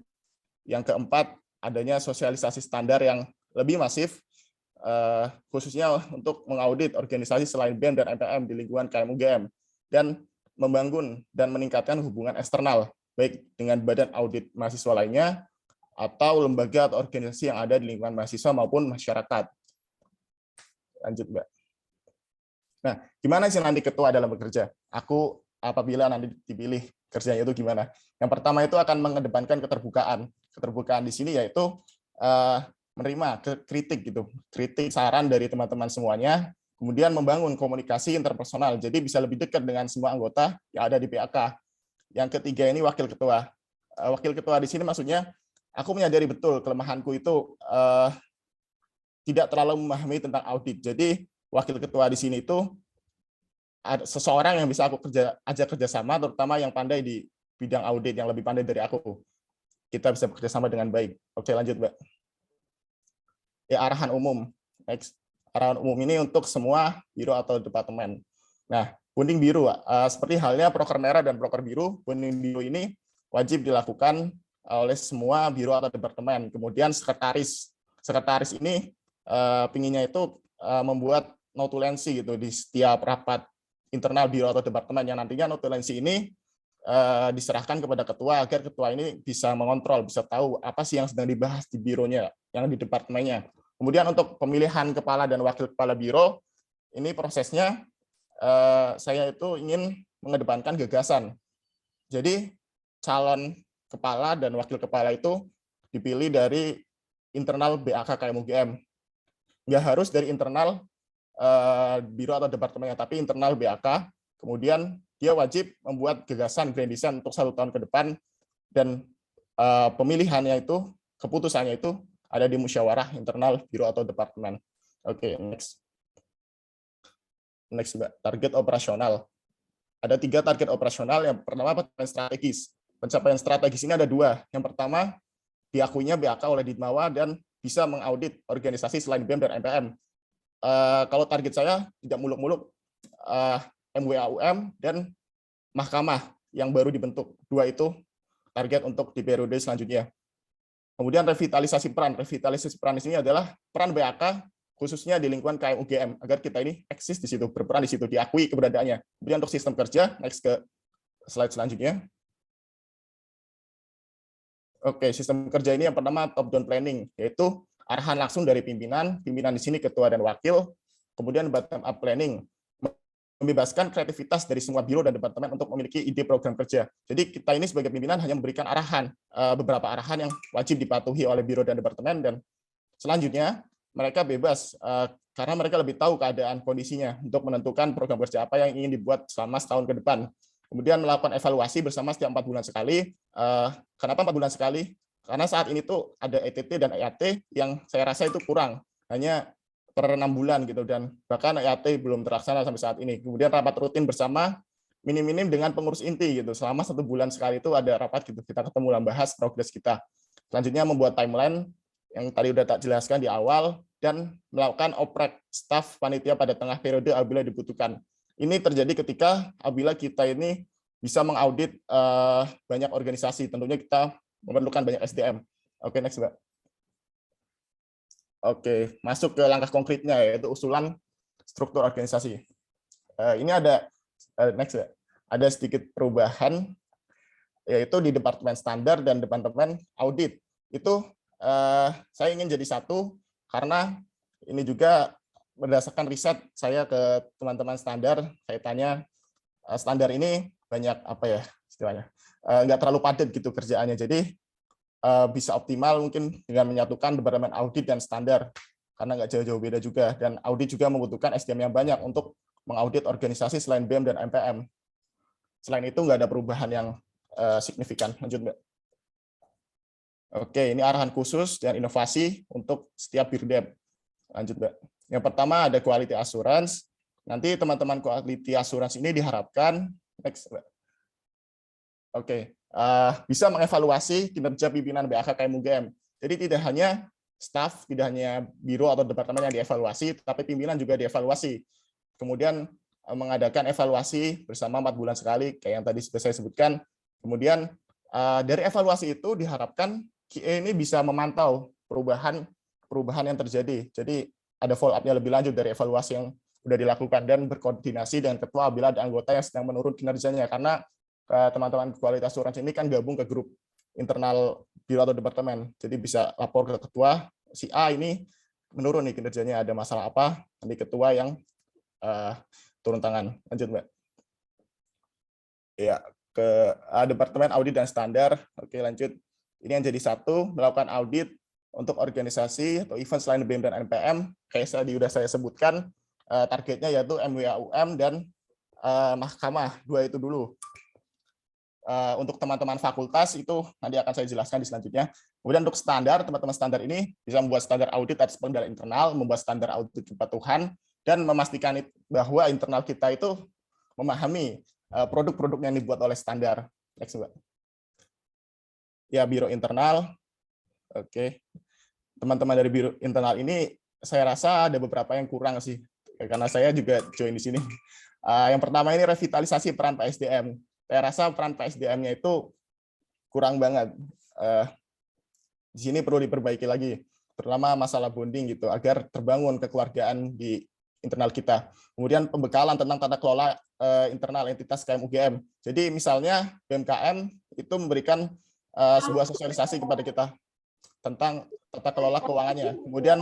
Yang keempat, adanya sosialisasi standar yang lebih masif, khususnya untuk mengaudit organisasi selain BEM dan MPM di lingkungan KM UGM, dan membangun dan meningkatkan hubungan eksternal, baik dengan badan audit mahasiswa lainnya, atau lembaga atau organisasi yang ada di lingkungan mahasiswa maupun masyarakat. Lanjut, Mbak. Nah, gimana sih nanti ketua dalam bekerja? Aku apabila nanti dipilih kerjanya itu gimana? Yang pertama itu akan mengedepankan keterbukaan. Keterbukaan di sini yaitu menerima kritik gitu, kritik saran dari teman-teman semuanya, kemudian membangun komunikasi interpersonal, jadi bisa lebih dekat dengan semua anggota yang ada di PAK. Yang ketiga ini wakil ketua. Wakil ketua di sini maksudnya aku menyadari betul kelemahanku itu tidak terlalu memahami tentang audit. Jadi wakil ketua di sini itu ada seseorang yang bisa aku ajak kerjasama, terutama yang pandai di bidang audit, yang lebih pandai dari aku. Kita bisa bekerja sama dengan baik. Oke, lanjut, Mbak. Ya, arahan umum. Next. Arahan umum ini untuk semua biro atau departemen. Nah, punding biru, seperti halnya proker merah dan proker biru, punding biru ini wajib dilakukan oleh semua biro atau departemen. Kemudian sekretaris ini pinginnya itu membuat notulensi gitu di setiap rapat internal biro atau departemen, yang nantinya notulensi ini diserahkan kepada ketua agar ketua ini bisa mengontrol, bisa tahu apa sih yang sedang dibahas di bironya, yang di departemennya. Kemudian untuk pemilihan kepala dan wakil kepala biro, ini prosesnya saya itu ingin mengedepankan gagasan. Jadi calon kepala dan wakil kepala itu dipilih dari internal BAK KM UGM. Nggak harus dari internal biro atau departemennya, tapi internal BAK. Kemudian dia wajib membuat gagasan grand design untuk 1 tahun ke depan, dan pemilihannya itu, keputusannya itu ada di musyawarah internal biro atau departemen. Oke, next. Next, Mbak. Target operasional. Ada 3 target operasional. Yang pertama, pencapaian strategis. Pencapaian strategis ini ada 2. Yang pertama, diakuinya BAK oleh Ditmawa dan bisa mengaudit organisasi selain BEM dan MPM. Kalau target saya tidak muluk-muluk, MWAUM dan mahkamah yang baru dibentuk. 2 itu target untuk di periode selanjutnya. Kemudian revitalisasi peran. Revitalisasi peran di sini adalah peran BAK khususnya di lingkungan KM UGM agar kita ini eksis di situ, berperan di situ, diakui keberadaannya. Kemudian untuk sistem kerja, next ke slide selanjutnya. Oke, sistem kerja ini yang pertama top down planning, yaitu arahan langsung dari pimpinan di sini ketua dan wakil. Kemudian bottom up planning, membebaskan kreativitas dari semua biro dan departemen untuk memiliki ide program kerja. Jadi kita ini sebagai pimpinan hanya memberikan arahan, beberapa arahan yang wajib dipatuhi oleh biro dan departemen, dan selanjutnya mereka bebas karena mereka lebih tahu keadaan kondisinya untuk menentukan program kerja apa yang ingin dibuat selama setahun ke depan. Kemudian melakukan evaluasi bersama setiap 4 bulan sekali. Kenapa 4 bulan sekali? Karena saat ini tuh ada ETT dan EAT yang saya rasa itu kurang, hanya per 6 bulan gitu, dan bahkan EAT belum terlaksana sampai saat ini. Kemudian rapat rutin bersama minim-minim dengan pengurus inti gitu. Selama 1 bulan sekali itu ada rapat gitu, kita ketemu dan bahas progres kita. Selanjutnya membuat timeline yang tadi udah tak jelaskan di awal, dan melakukan oprek staf panitia pada tengah periode apabila dibutuhkan. Ini terjadi ketika apabila kita ini bisa mengaudit banyak organisasi, tentunya kita memerlukan banyak SDM. Oke, next, Mbak. Oke, masuk ke langkah konkretnya, yaitu usulan struktur organisasi. Ini ada next, ya. Ada sedikit perubahan, yaitu di departemen standar dan departemen audit. Itu saya ingin jadi satu karena ini juga berdasarkan riset saya ke teman-teman standar. Saya tanya, standar ini banyak apa ya istilahnya, nggak terlalu padat gitu kerjaannya. Jadi bisa optimal mungkin dengan menyatukan departemen audit dan standar, karena nggak jauh-jauh beda juga. Dan audit juga membutuhkan SDM yang banyak untuk mengaudit organisasi selain BEM dan MPM. Selain itu nggak ada perubahan yang signifikan. Lanjut, Mbak. Oke, ini arahan khusus dan inovasi untuk setiap Birdep. Lanjut, Mbak. Yang pertama ada quality assurance. Nanti teman-teman quality assurance ini diharapkan next, bisa mengevaluasi kinerja pimpinan BAK KM UGM. Jadi tidak hanya staf, tidak hanya biro atau departemen yang dievaluasi, tapi pimpinan juga dievaluasi. Kemudian mengadakan evaluasi bersama 4 bulan sekali, kayak yang tadi sudah saya sebutkan. Kemudian dari evaluasi itu diharapkan QA ini bisa memantau perubahan yang terjadi. Jadi ada follow up-nya lebih lanjut dari evaluasi yang sudah dilakukan dan berkoordinasi dengan ketua bila ada anggota yang sedang menurun kinerjanya, karena teman-teman kualitas assurance ini kan gabung ke grup internal biro atau departemen. Jadi bisa lapor ke ketua, si A ini menurun nih kinerjanya, ada masalah apa, nanti ketua yang turun tangan. Lanjut, Mbak. Ya, ke Departemen Audit dan Standar. Oke, lanjut. Ini yang jadi satu, melakukan audit untuk organisasi atau event selain BEM dan NPM. Kayak tadi sudah saya sebutkan, targetnya yaitu MWAUM dan mahkamah, 2 itu dulu. Untuk teman-teman fakultas itu nanti akan saya jelaskan di selanjutnya. Kemudian untuk standar, teman-teman standar ini bisa membuat standar audit atas pengendalian internal, membuat standar audit kepatuhan, dan memastikan bahwa internal kita itu memahami produk-produk yang dibuat oleh standar. Next, Mbak. Ya, biro internal. Oke. Teman-teman dari biro internal ini saya rasa ada beberapa yang kurang sih, karena saya juga join di sini. Yang pertama ini revitalisasi peran PSDM. Saya rasa peran PSDM-nya itu kurang banget. Di sini perlu diperbaiki lagi, terutama masalah bonding gitu, agar terbangun kekeluargaan di internal kita. Kemudian pembekalan tentang tata kelola internal entitas KM UGM. Jadi misalnya BMKM itu memberikan sebuah sosialisasi kepada kita tentang tata kelola keuangannya. Kemudian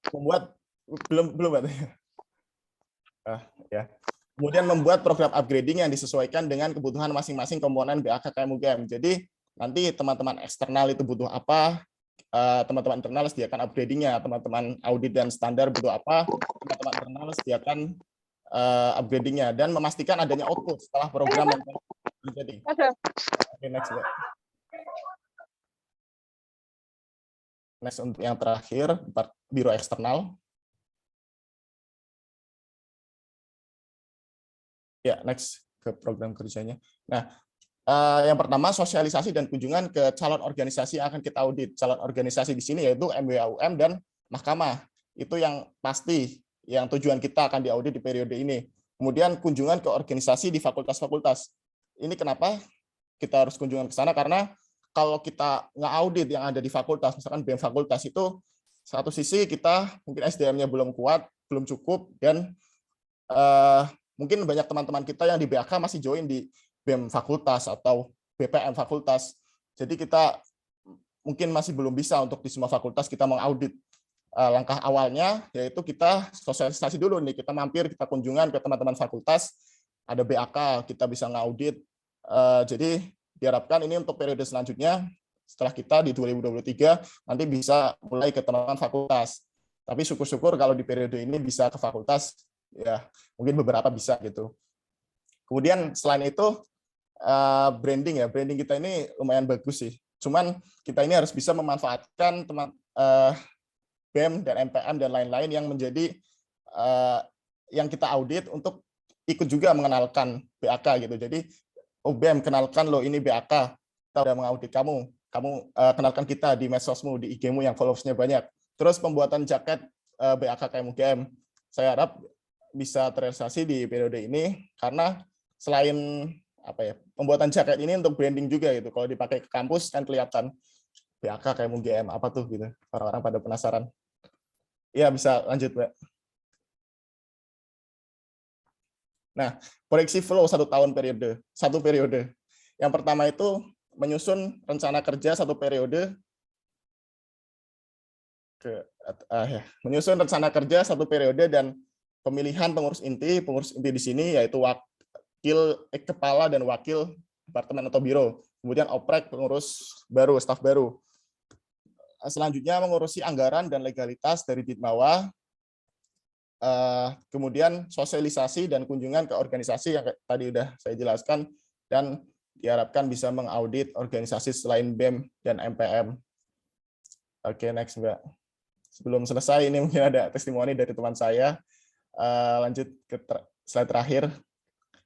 membuat ya. Kemudian membuat program upgrading yang disesuaikan dengan kebutuhan masing-masing komponen BAK KM UGM. Jadi nanti teman-teman eksternal itu butuh apa, teman-teman internal sediakan upgrading-nya, teman-teman audit dan standar butuh apa, teman-teman internal sediakan upgrading-nya, dan memastikan adanya output setelah program yang terjadi. Oke, next, Mbak. Next, untuk yang terakhir, biro eksternal. Ya, next ke program kerjanya. Nah, yang pertama sosialisasi dan kunjungan ke calon organisasi yang akan kita audit. Calon organisasi di sini yaitu MWAUM dan mahkamah. Itu yang pasti, yang tujuan kita akan diaudit di periode ini. Kemudian kunjungan ke organisasi di fakultas-fakultas. Ini kenapa kita harus kunjungan ke sana? Karena kalau kita nge-audit yang ada di fakultas, misalkan BEM fakultas itu, satu sisi kita mungkin SDM-nya belum kuat, belum cukup, dan mungkin banyak teman-teman kita yang di BAK masih join di BEM fakultas atau BPM fakultas. Jadi kita mungkin masih belum bisa untuk di semua fakultas kita mengaudit. Langkah awalnya yaitu kita sosialisasi dulu nih, kita mampir, kita kunjungan ke teman-teman fakultas, ada BAK, kita bisa ngaudit. Jadi diharapkan ini untuk periode selanjutnya, setelah kita di 2023, nanti bisa mulai ke teman-teman fakultas. Tapi syukur-syukur kalau di periode ini bisa ke fakultas, ya mungkin beberapa bisa gitu. Kemudian selain itu branding ya, branding kita ini lumayan bagus sih. Cuman kita ini harus bisa memanfaatkan teman BEM dan MPM dan lain-lain yang menjadi yang kita audit untuk ikut juga mengenalkan BAK gitu. Jadi BEM kenalkan lo ini BAK, kita udah mengaudit kamu kenalkan kita di medsosmu, di IG-mu yang followersnya banyak. Terus pembuatan jaket BAK KM UGM. Saya harap bisa terrealisasi di periode ini, karena selain pembuatan jaket ini untuk branding juga gitu. Kalau dipakai ke kampus kan kelihatan BAK KM UGM apa tuh gitu. Orang-orang pada penasaran. Ya, bisa lanjut, Mbak. Nah, proyeksi flow satu periode. Yang pertama itu menyusun rencana kerja satu periode. Menyusun rencana kerja satu periode dan pemilihan pengurus inti di sini yaitu kepala dan wakil departemen atau biro. Kemudian oprek, pengurus baru, staf baru. Selanjutnya mengurusi anggaran dan legalitas dari Ditmawa. Kemudian sosialisasi dan kunjungan ke organisasi yang tadi sudah saya jelaskan. Dan diharapkan bisa mengaudit organisasi selain BEM dan MPM. Oke, next Mbak. Sebelum selesai, ini mungkin ada testimoni dari teman saya. Lanjut ke slide terakhir.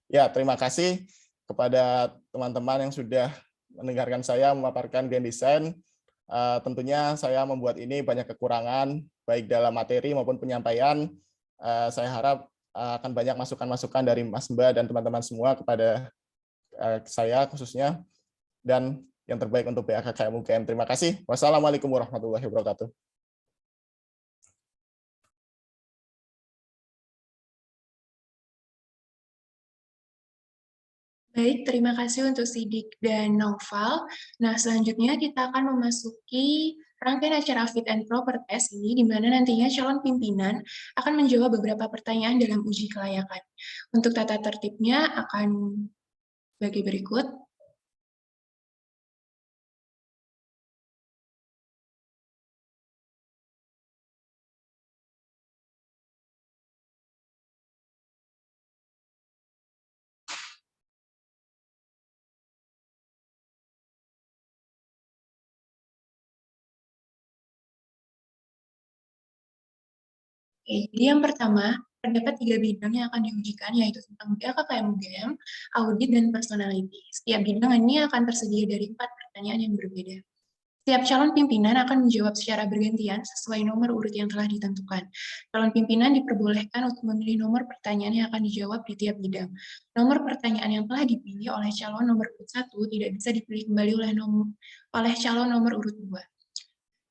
Ya, terima kasih kepada teman-teman yang sudah mendengarkan saya memaparkan Grand Design. Tentunya saya membuat ini banyak kekurangan, baik dalam materi maupun penyampaian. Saya harap akan banyak masukan-masukan dari Mas Mbak dan teman-teman semua kepada saya khususnya, dan yang terbaik untuk BAK KM UGM. Terima kasih. Wassalamualaikum warahmatullahi wabarakatuh. Baik, terima kasih untuk Sidik dan Noval. Nah, selanjutnya kita akan memasuki rangkaian acara Fit and Proper Test ini, di mana nantinya calon pimpinan akan menjawab beberapa pertanyaan dalam uji kelayakan. Untuk tata tertibnya akan bagi berikut. Oke, jadi yang pertama, terdapat 3 bidang yang akan diujikan, yaitu tentang BAKKM UGM, audit, dan personality. Setiap bidang ini akan tersedia dari 4 pertanyaan yang berbeda. Setiap calon pimpinan akan menjawab secara bergantian sesuai nomor urut yang telah ditentukan. Calon pimpinan diperbolehkan untuk memilih nomor pertanyaan yang akan dijawab di tiap bidang. Nomor pertanyaan yang telah dipilih oleh calon nomor urut 1 tidak bisa dipilih kembali oleh calon nomor urut 2.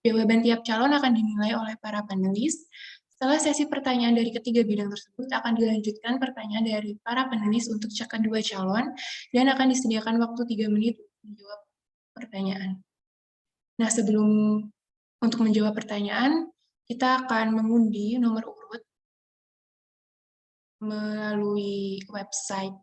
Jawaban tiap calon akan dinilai oleh para panelis. Setelah sesi pertanyaan dari ketiga bidang tersebut, akan dilanjutkan pertanyaan dari para panelis untuk kedua calon, dan akan disediakan waktu 3 menit untuk menjawab pertanyaan. Nah, sebelum untuk menjawab pertanyaan, kita akan mengundi nomor urut melalui website.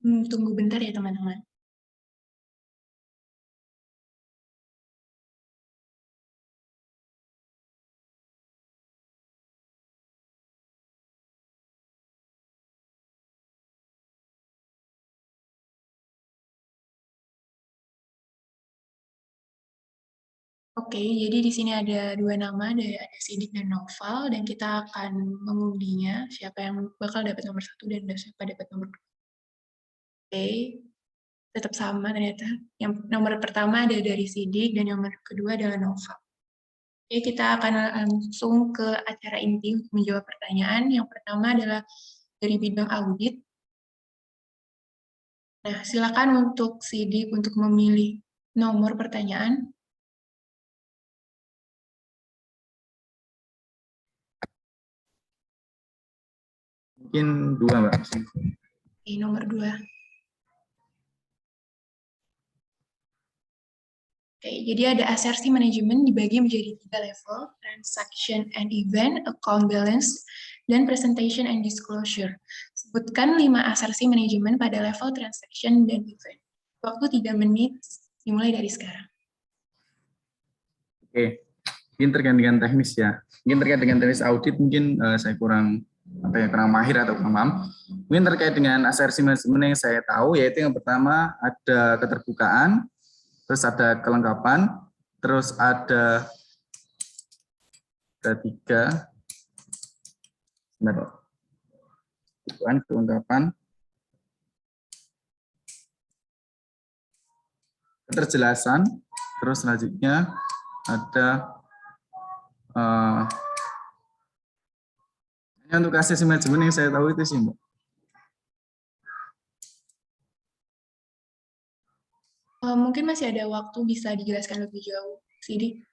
Tunggu bentar ya, teman-teman. Oke, jadi di sini ada 2 nama, ada Sidik dan Noval, dan kita akan mengundinya, siapa yang bakal dapat nomor 1 dan siapa dapat nomor 2. Oke, tetap sama ternyata. Yang nomor pertama ada dari Sidik, dan nomor kedua adalah Noval. Oke, kita akan langsung ke acara inti untuk menjawab pertanyaan. Yang pertama adalah dari bidang audit. Nah, silakan untuk Sidik untuk memilih nomor pertanyaan. Mungkin 2, Mbak. Oke, nomor 2. Oke, jadi ada asersi manajemen dibagi menjadi 3 level, transaction and event, account balance, dan presentation and disclosure. Sebutkan 5 asersi manajemen pada level transaction dan event. Waktu 3 menit, dimulai dari sekarang. Oke, mungkin terkait dengan teknis ya. Mungkin terkait dengan teknis audit, mungkin saya kurang mahir atau kurang paham. Mungkin terkait dengan asersi manajemen yang saya tahu, yaitu yang pertama ada keterbukaan, terus ada kelengkapan, terus ada 3, kelengkapan, keterjelasan, terus selanjutnya ada untuk asersi manajemen yang saya tahu itu sih, Mbak. Mungkin masih ada waktu, bisa dijelaskan lebih jauh, Sidi.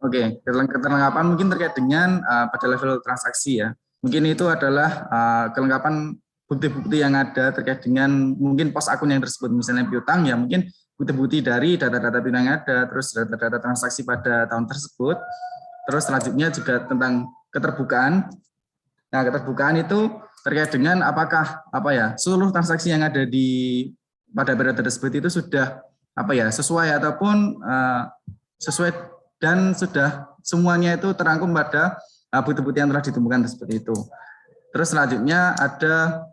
Oke, kelengkapan mungkin terkait dengan pada level transaksi ya. Mungkin itu adalah kelengkapan bukti-bukti yang ada terkait dengan mungkin pos akun yang tersebut, misalnya piutang ya mungkin bukti-bukti dari data-data piutang yang ada, terus data-data transaksi pada tahun tersebut, terus selanjutnya juga tentang keterbukaan. Nah, keterbukaan itu terkait dengan apakah seluruh transaksi yang ada pada periode tersebut itu sudah sesuai ataupun sesuai dan sudah semuanya itu terangkum pada bukti-bukti yang telah ditemukan seperti itu. Terus selanjutnya ada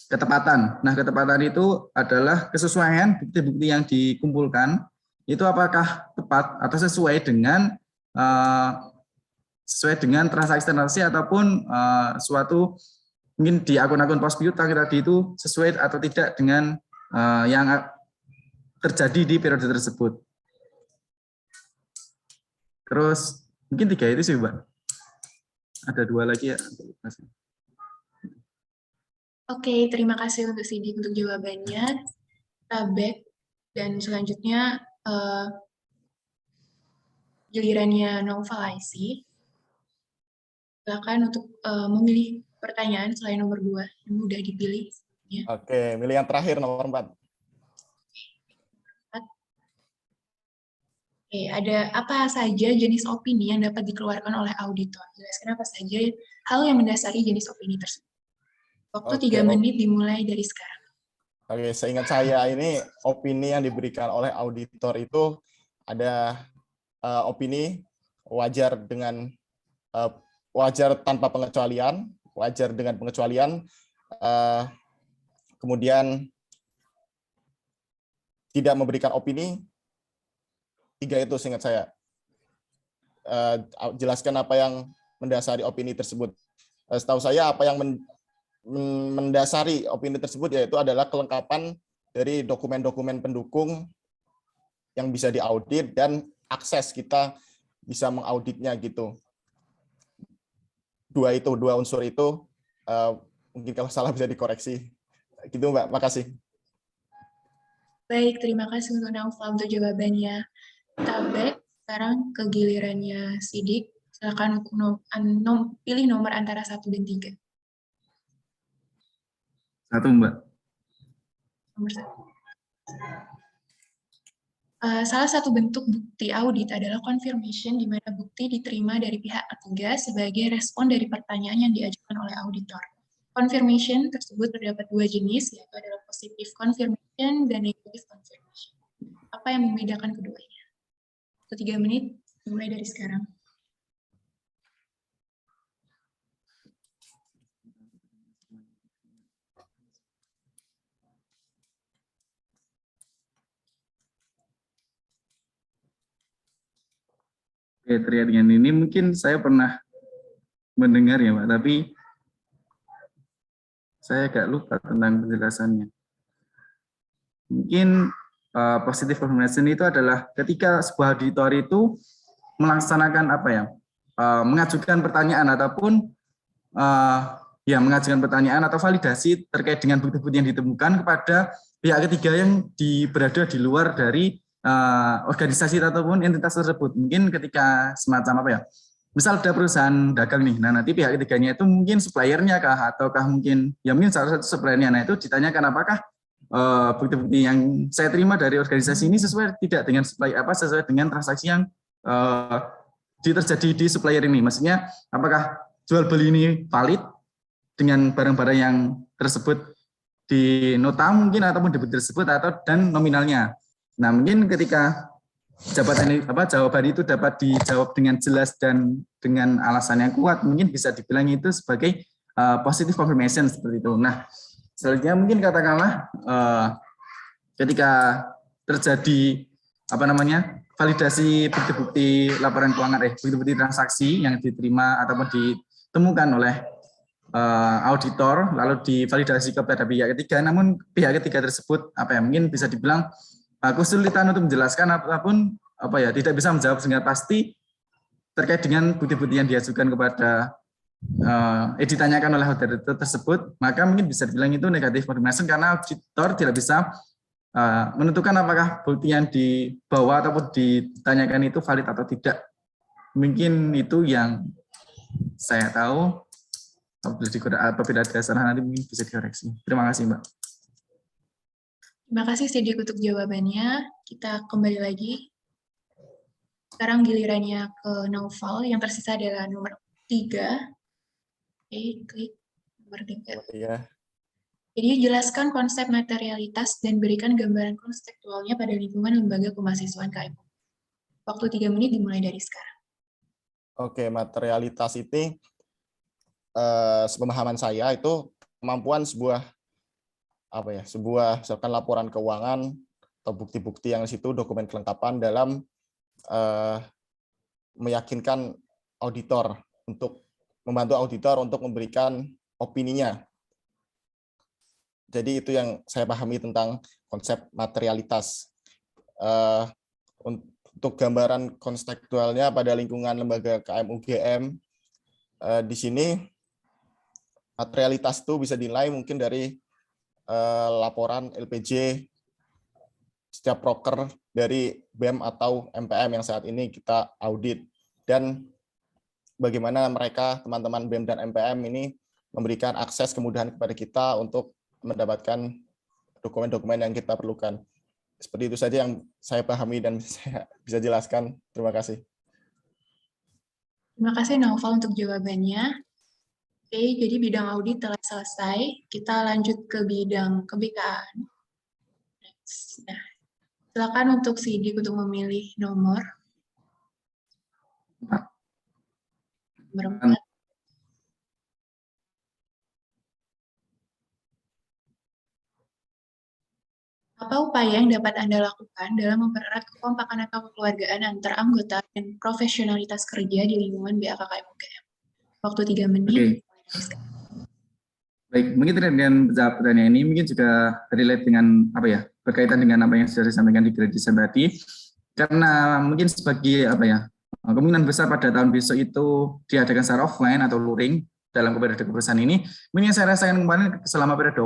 ketepatan. Nah, ketepatan itu adalah kesesuaian bukti-bukti yang dikumpulkan itu apakah tepat atau sesuai dengan transaksi ataupun suatu mungkin di akun-akun pos piutang tadi itu sesuai atau tidak dengan yang terjadi di periode tersebut. Terus mungkin 3 itu sih, Mbak. Ada 2 lagi ya. Oke, terima kasih untuk Sidik untuk jawabannya. Kita back dan selanjutnya gilirannya Nova IC. Silakan untuk memilih pertanyaan selain nomor 2 yang sudah dipilih. Oke, milih yang terakhir nomor 4. Oke, ada apa saja jenis opini yang dapat dikeluarkan oleh auditor? Jelaskan apa saja hal yang mendasari jenis opini tersebut. Waktu 3 menit dimulai dari sekarang. Oke, seingat saya ini opini yang diberikan oleh auditor itu ada opini wajar dengan wajar tanpa pengecualian, wajar dengan pengecualian, kemudian tidak memberikan opini. 3 itu seingat saya. Jelaskan apa yang mendasari opini tersebut. Setahu saya apa yang mendasari opini tersebut yaitu adalah kelengkapan dari dokumen-dokumen pendukung yang bisa diaudit dan akses kita bisa mengauditnya gitu. 2 unsur itu mungkin kalau salah bisa dikoreksi. Gitu Mbak, makasih. Baik, terima kasih untuk Nova untuk jawabannya. Kita back sekarang ke gilirannya Sidik. Silakan pilih nomor antara 1 dan 3. 1, Mbak. Nomor 1. Salah satu bentuk bukti audit adalah confirmation, di mana bukti diterima dari pihak ketiga sebagai respon dari pertanyaan yang diajukan oleh auditor. Confirmation tersebut terdapat 2 jenis, yaitu adalah positive confirmation dan negative confirmation. Apa yang membedakan keduanya? 3 menit, mulai dari sekarang. Oke, terkait dengan ini mungkin saya pernah mendengar ya, Pak, tapi saya agak lupa tentang penjelasannya. Mungkin positive confirmation itu adalah ketika sebuah auditor itu melaksanakan mengajukan pertanyaan ataupun mengajukan pertanyaan atau validasi terkait dengan bukti-bukti yang ditemukan kepada pihak ketiga yang berada di luar dari organisasi ataupun entitas tersebut. Mungkin ketika semacam misal ada perusahaan dagang nih, nah nanti pihak ketiganya itu mungkin suppliernya ataukah mungkin salah satu suppliernya, nah itu ditanyakan apakah bukti-bukti yang saya terima dari organisasi ini sesuai tidak dengan sesuai dengan transaksi yang terjadi di supplier ini. Maksudnya apakah jual beli ini valid dengan barang-barang yang tersebut di nota mungkin ataupun di bukti tersebut dan nominalnya. Nah, mungkin ketika jawaban itu dapat dijawab dengan jelas dan dengan alasan yang kuat, mungkin bisa dibilang itu sebagai positive confirmation seperti itu. Nah, selanjutnya mungkin katakanlah ketika terjadi validasi bukti-bukti laporan keuangan bukti-bukti transaksi yang diterima ataupun ditemukan oleh auditor lalu divalidasi kepada pihak ketiga, namun pihak ketiga tersebut mungkin bisa dibilang kesulitan untuk menjelaskan ataupun tidak bisa menjawab dengan pasti terkait dengan bukti-bukti yang diajukan kepada ditanyakan oleh auditor tersebut, maka mungkin bisa dibilang itu negatif confirmation karena auditor tidak bisa menentukan apakah bukti yang dibawa ataupun ditanyakan itu valid atau tidak. Mungkin itu yang saya tahu. Apabila ada salah nanti mungkin bisa dikoreksi. Terima kasih, Mbak. Terima kasih Sidik untuk jawabannya. Kita kembali lagi. Sekarang gilirannya ke Naufal, yang tersisa adalah nomor 3. Oke, klik nomor 3. Iya. Jadi jelaskan konsep materialitas dan berikan gambaran konseptualnya pada lingkungan lembaga kemahasiswaan KM. Waktu 3 menit dimulai dari sekarang. Oke, materialitas ini sepemahaman saya itu kemampuan sebuah misalkan laporan keuangan atau bukti-bukti yang di situ dokumen kelengkapan dalam meyakinkan auditor untuk membantu auditor untuk memberikan opininya. Jadi itu yang saya pahami tentang konsep materialitas. Untuk gambaran konseptualnya pada lingkungan lembaga KM UGM, di sini materialitas itu bisa dinilai mungkin dari laporan LPJ setiap proker dari BEM atau MPM yang saat ini kita audit, dan bagaimana mereka, teman-teman BEM dan MPM ini memberikan akses kemudahan kepada kita untuk mendapatkan dokumen-dokumen yang kita perlukan. Seperti itu saja yang saya pahami dan saya bisa jelaskan. Terima kasih. Terima kasih Naufal untuk jawabannya. Oke, jadi bidang audit telah selesai. Kita lanjut ke bidang kebikaan. Nah, silakan untuk Sidik untuk memilih nomor 4. Apa upaya yang dapat Anda lakukan dalam mempererat kekompakan atau kekeluargaan antar anggota dan profesionalitas kerja di lingkungan BAKKM UGM? Waktu 3 menit. Oke. Baik, mungkin dengan menjawab pertanyaan ini mungkin juga relate dengan berkaitan dengan apa yang sudah disampaikan di grade design tadi. Karena mungkin sebagai kemungkinan besar pada tahun besok itu diadakan secara offline atau luring dalam periode kepengurusan ini. Mungkin yang saya rasakan kemarin selama periode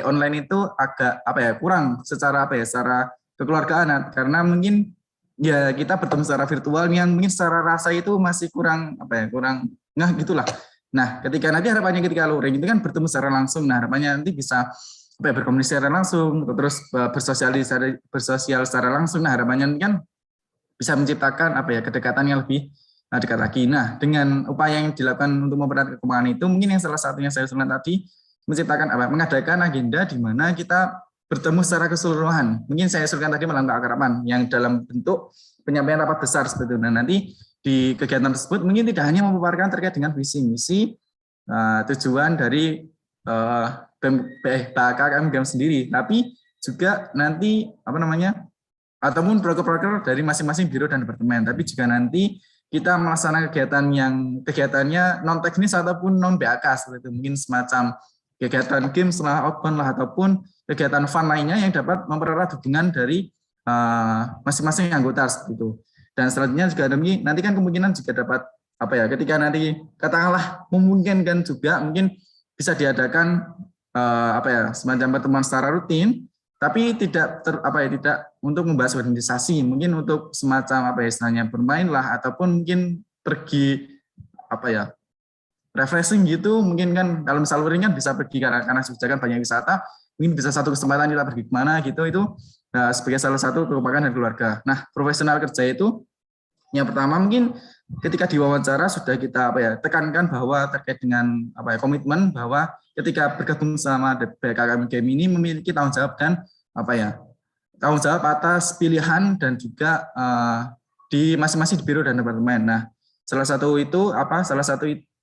online itu agak kurang secara secara kekeluargaan, karena mungkin ya kita bertemu secara virtual yang mungkin secara rasa itu masih kurang gitulah. Nah, ketika nanti harapannya ketika luring itu kan bertemu secara langsung, nah harapannya nanti bisa berkomunikasi secara langsung, terus bersosial secara langsung, nah harapannya kan bisa menciptakan kedekatan yang lebih dekat lagi. Nah, dengan upaya yang dilakukan untuk mempererat kekompakan itu, mungkin yang salah satunya saya usulkan tadi, menciptakan mengadakan agenda di mana kita bertemu secara keseluruhan. Mungkin saya usulkan tadi melalui keakraban yang dalam bentuk penyampaian rapat besar seperti itu. Nah, nanti di kegiatan tersebut mungkin tidak hanya memaparkan terkait dengan visi misi tujuan dari BAKKM UGM sendiri, tapi juga nanti ataupun proker-proker dari masing-masing biro dan departemen, tapi juga nanti kita melaksanakan kegiatan yang kegiatannya non teknis ataupun non BAK seperti itu, mungkin semacam kegiatan games lah, outbound lah, ataupun kegiatan fun lainnya yang dapat mempererat hubungan dari masing-masing anggota seperti itu. Dan selanjutnya juga nanti kan kemungkinan juga dapat ketika nanti katakanlah memungkinkan juga mungkin bisa diadakan semacam pertemuan secara rutin, tapi tidak tidak untuk membahas organisasi, mungkin untuk semacam istilahnya bermain lah, ataupun mungkin pergi refreshing gitu, mungkin kan kalau misal luring kan bisa pergi karena sudah kan banyak wisata, mungkin bisa satu kesempatan kita pergi kemana gitu, itu sebagai salah satu kekompakan dari keluarga. Nah, profesional kerja itu yang pertama mungkin ketika diwawancara sudah kita tekankan bahwa terkait dengan komitmen bahwa ketika bergabung sama BAKKM UGM ini memiliki tanggung jawab dan tanggung jawab atas pilihan dan juga di masing-masing biro dan departemen. Nah, salah satu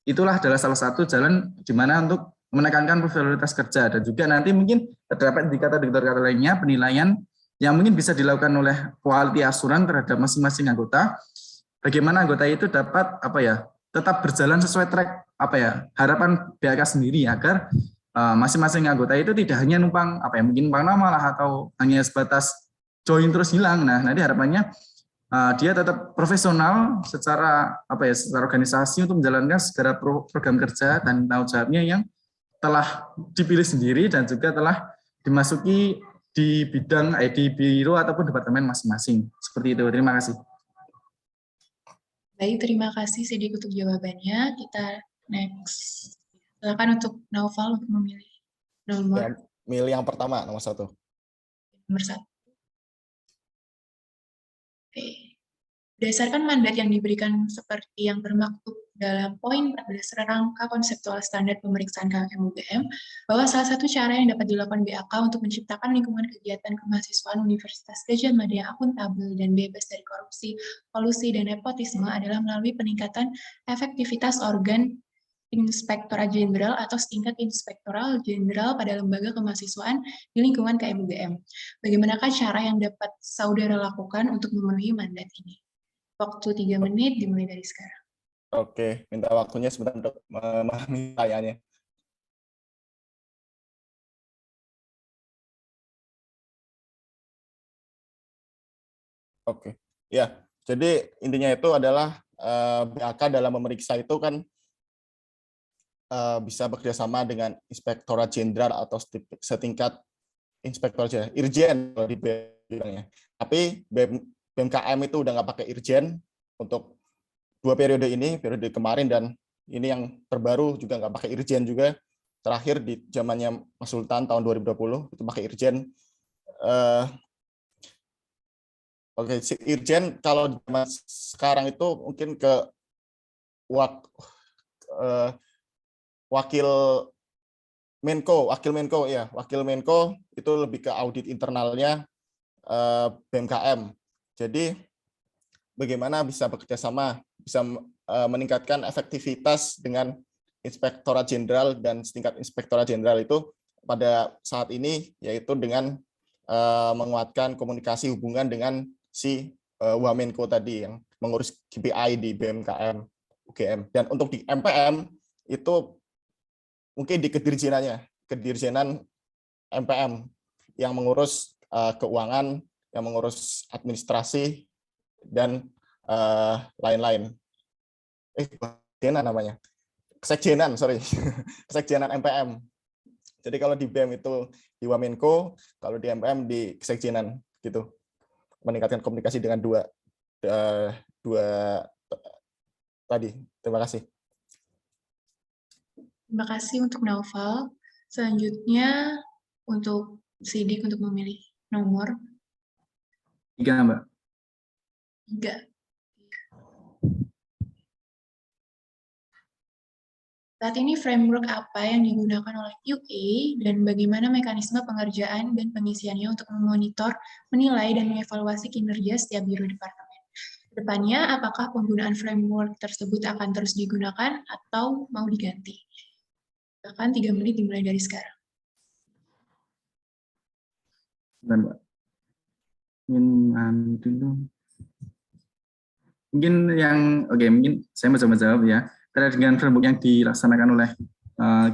itulah adalah salah satu jalan di mana untuk menekankan profesionalitas kerja, dan juga nanti mungkin terdapat indikator-indikator lainnya penilaian yang mungkin bisa dilakukan oleh quality assurance terhadap masing-masing anggota. Bagaimana anggota itu dapat tetap berjalan sesuai track harapan BAK sendiri, agar masing-masing anggota itu tidak hanya numpang mungkin numpang nama lah, atau hanya sebatas join terus hilang. Nah, nanti harapannya dia tetap profesional secara secara organisasi untuk menjalankan segala program kerja dan tanggung jawabnya yang telah dipilih sendiri dan juga telah dimasuki di bidang di biro ataupun departemen masing-masing. Seperti itu. Terima kasih. Baik, terima kasih Sidik untuk jawabannya. Kita next. Silakan untuk Naufal untuk memilih nomor Ya, milih yang pertama, nomor 1. nomor 1. Oke. Berdasarkan mandat yang diberikan seperti yang bermaksud dalam poin 14 rangka konseptual standar pemeriksaan KMUGM, bahwa salah satu cara yang dapat dilakukan BAK untuk menciptakan lingkungan kegiatan kemahasiswaan Universitas Gadjah Mada yang akuntabel dan bebas dari korupsi, kolusi, dan nepotisme adalah melalui peningkatan efektivitas organ Inspektorat Jenderal atau setingkat Inspektoral Jenderal pada lembaga kemahasiswaan di lingkungan KMUGM. Bagaimanakah cara yang dapat saudara lakukan untuk memenuhi mandat ini? Waktu 3 menit dimulai dari sekarang. Oke, minta waktunya sebentar untuk memahami pertanyaannya. Oke, ya. Jadi intinya itu adalah BAK dalam memeriksa itu kan bisa bekerjasama dengan Inspektorat Jenderal atau setingkat Inspektorat Jenderal, Irjen kalau di bilangnya. Tapi BMKM itu udah nggak pakai Irjen untuk 2 periode ini, periode kemarin dan ini yang terbaru juga nggak pakai Irjen juga. Terakhir di zamannya Mas Sultan tahun 2020 itu pakai Irjen. Oke, si Irjen kalau zaman sekarang itu mungkin ke wakil Menko ya, wakil Menko itu lebih ke audit internalnya BMKM. Jadi bagaimana bisa bekerja sama, bisa meningkatkan efektivitas dengan Inspektorat Jenderal dan setingkat Inspektorat Jenderal itu pada saat ini, yaitu dengan menguatkan komunikasi hubungan dengan si Wamenko tadi yang mengurus KPI di BMKM UGM. Dan untuk di MPM itu mungkin di Kedirjenan MPM yang mengurus keuangan, yang mengurus administrasi dan lain-lain. Namanya. Kesekjenan MPM. Jadi kalau di BEM itu di Wamenko, kalau di MPM di Kesekjenan gitu. Meningkatkan komunikasi dengan dua tadi. Terima kasih. Terima kasih untuk Naufal. Selanjutnya untuk Sidik untuk memilih nomor 3, Mbak. 3. Saat ini framework apa yang digunakan oleh QA dan bagaimana mekanisme pengerjaan dan pengisiannya untuk memonitor, menilai, dan mengevaluasi kinerja setiap biro departemen. Kedepannya, apakah penggunaan framework tersebut akan terus digunakan atau mau diganti? Bahkan 3 menit dimulai dari sekarang. Mbak. Mungkin saya mau coba jawab ya. Terkait dengan framework yang dilaksanakan oleh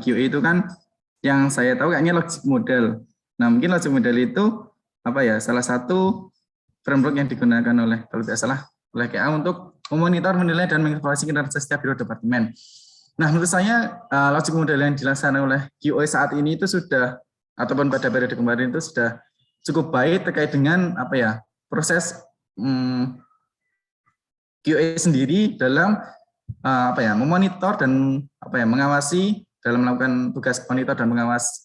QA itu kan yang saya tahu kayaknya logic model. Nah, mungkin logic model itu salah satu framework yang digunakan oleh, kalau tidak salah, oleh KA untuk memonitor, menilai, dan mengevaluasi kinerja setiap biro departemen. Nah, menurut saya logic model yang dilaksanakan oleh QA saat ini itu sudah, ataupun pada periode kemarin itu sudah cukup baik terkait dengan proses QA sendiri dalam memonitor dan mengawasi dalam melakukan tugas monitor dan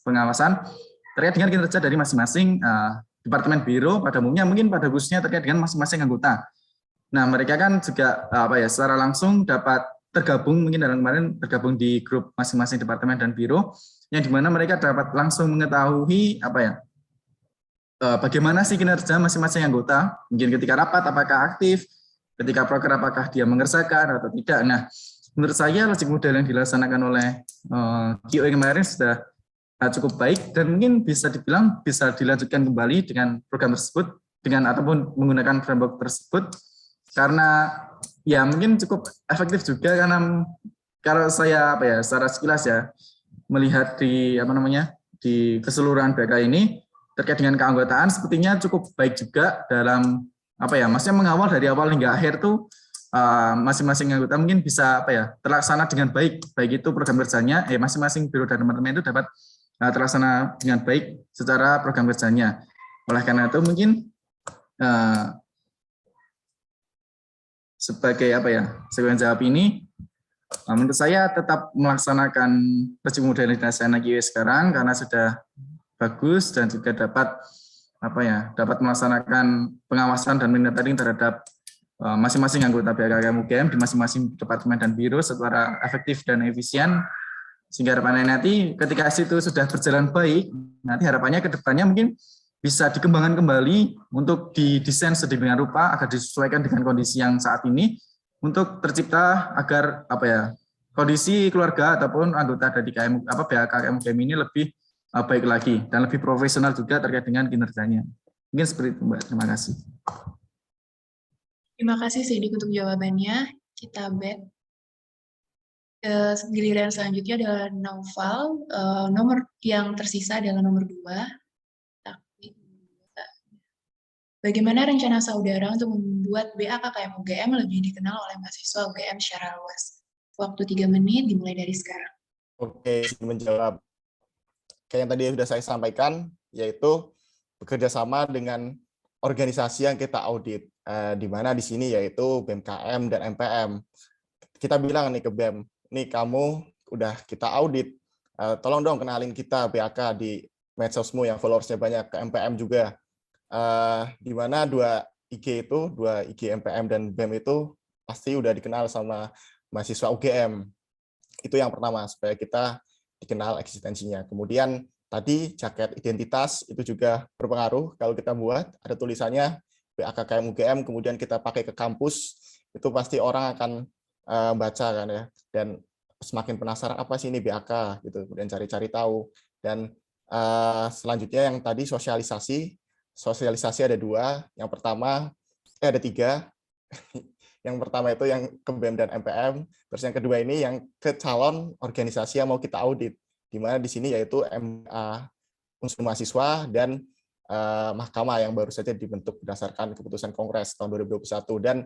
pengawasan terkait dengan kinerja dari masing-masing departemen biro pada umumnya, mungkin pada khususnya terkait dengan masing-masing anggota. Nah, mereka kan juga secara langsung dapat tergabung, mungkin dalam kemarin tergabung di grup masing-masing departemen dan biro, yang dimana mereka dapat langsung mengetahui bagaimana sih kinerja masing-masing anggota, mungkin ketika rapat apakah aktif, ketika proker apakah dia mengerjakan atau tidak. Nah, menurut saya logic model yang dilaksanakan oleh QA kemarin sudah cukup baik dan mungkin bisa dibilang bisa dilanjutkan kembali dengan program tersebut ataupun menggunakan framework tersebut, karena ya mungkin cukup efektif juga, karena kalau saya secara sekilas ya melihat di di keseluruhan BK ini terkait dengan keanggotaan sepertinya cukup baik juga dalam maksudnya mengawal dari awal hingga akhir tuh masing-masing anggota mungkin bisa terlaksana dengan baik itu program kerjanya, masing-masing biro dan departemen itu dapat terlaksana dengan baik secara program kerjanya. Oleh karena itu mungkin sebagai sebagai jawab ini, menurut saya tetap melaksanakan rejim modernisasi anak IUS sekarang karena sudah bagus dan juga dapat dapat melaksanakan pengawasan dan monitoring terhadap masing-masing anggota BAKKM UGM di masing-masing departemen dan biro secara efektif dan efisien, sehingga harapannya nanti ketika itu sudah berjalan baik, nanti harapannya ke depannya mungkin bisa dikembangkan kembali untuk didesain sedemikian rupa agar disesuaikan dengan kondisi yang saat ini untuk tercipta agar kondisi keluarga ataupun anggota dari BAKKM UGM ini lebih baik lagi dan lebih profesional juga terkait dengan kinerjanya. Mungkin seperti itu, Mbak. Terima kasih. Terima kasih Sidik untuk jawabannya. Kita back. Giliran selanjutnya adalah Naufal. Nomor yang tersisa adalah nomor 2. Bagaimana rencana saudara untuk membuat BAKKM UGM lebih dikenal oleh mahasiswa UGM secara luas? Waktu 3 menit dimulai dari sekarang. Oke, menjawab. Kayak yang tadi sudah saya sampaikan, yaitu bekerja sama dengan organisasi yang kita audit, di mana di sini yaitu BEM-KM dan MPM. Kita bilang nih ke BEM, nih kamu udah kita audit, tolong dong kenalin kita BAK di medsosmu yang followersnya banyak, ke MPM juga. Di mana dua IG MPM dan BEM itu pasti udah dikenal sama mahasiswa UGM. Itu yang pertama, supaya kita dikenal eksistensinya. Kemudian tadi jaket identitas itu juga berpengaruh. Kalau kita buat ada tulisannya BAKKM UGM, kemudian kita pakai ke kampus, itu pasti orang akan baca kan ya, dan semakin penasaran apa sih ini BAK gitu, kemudian cari-cari tahu. Dan selanjutnya yang tadi sosialisasi ada 2. Yang pertama ada 3. Yang pertama itu yang ke BEM dan MPM, terus yang kedua ini yang ke calon organisasi yang mau kita audit, di mana di sini yaitu MA unsur mahasiswa dan mahkamah yang baru saja dibentuk berdasarkan keputusan Kongres tahun 2021, dan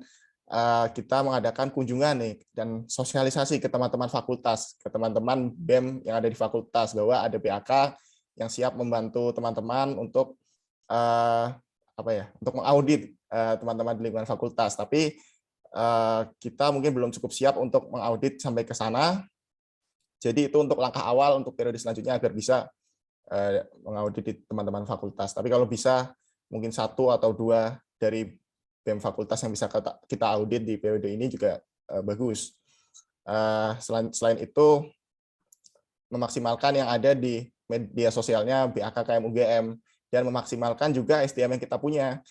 kita mengadakan kunjungan nih dan sosialisasi ke teman-teman fakultas, ke teman-teman BEM yang ada di fakultas, bahwa ada BAK yang siap membantu teman-teman untuk untuk mengaudit teman-teman di lingkungan fakultas. Tapi kita mungkin belum cukup siap untuk mengaudit sampai ke sana. Jadi itu untuk langkah awal untuk periode selanjutnya agar bisa mengaudit teman-teman fakultas. Tapi kalau bisa mungkin 1 atau 2 dari BEM fakultas yang bisa kita audit di periode ini juga bagus. Selain itu memaksimalkan yang ada di media sosialnya BAKKM UGM dan memaksimalkan juga SDM yang kita punya.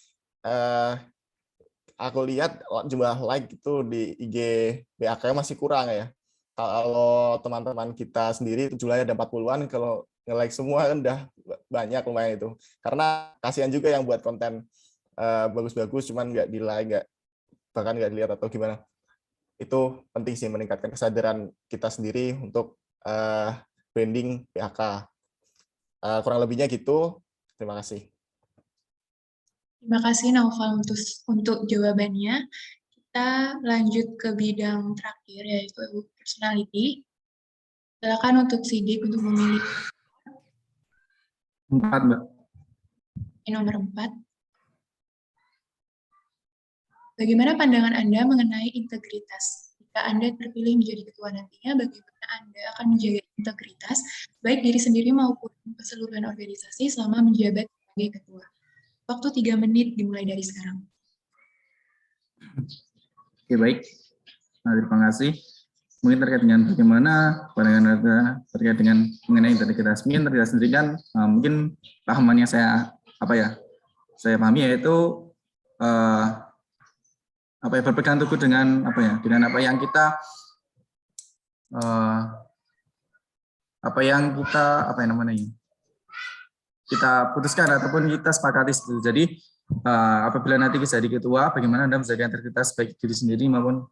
Aku lihat jumlah like itu di IG BAKKM masih kurang ya. Kalau teman-teman kita sendiri jumlahnya ada 40-an, kalau nge-like semua kan udah banyak lumayan itu. Karena kasihan juga yang buat konten bagus-bagus cuman nggak di-like, bahkan nggak dilihat atau gimana. Itu penting sih meningkatkan kesadaran kita sendiri untuk branding BAK. Kurang lebihnya gitu. Terima kasih. Terima kasih Naufal untuk jawabannya. Kita lanjut ke bidang terakhir, yaitu personality. Silakan untuk Sidik untuk memilih 4, Mbak. Nomor 4. Bagaimana pandangan Anda mengenai integritas? Jika Anda terpilih menjadi ketua nantinya, bagaimana Anda akan menjaga integritas, baik diri sendiri maupun keseluruhan organisasi selama menjabat sebagai ketua? Waktu 3 menit dimulai dari sekarang. Oke, baik. Nah, terima kasih. Mungkin terkait dengan bagaimana pandangan Anda terkait dengan mengenai integritas. Mungkin integritas sendiri kan mungkin pahamannya saya pahami yaitu berpegang teguh dengan dengan apa yang kita kita putuskan ataupun kita sepakati. Jadi apabila nanti jadi ketua, bagaimana Anda menjaga integritas baik diri sendiri maupun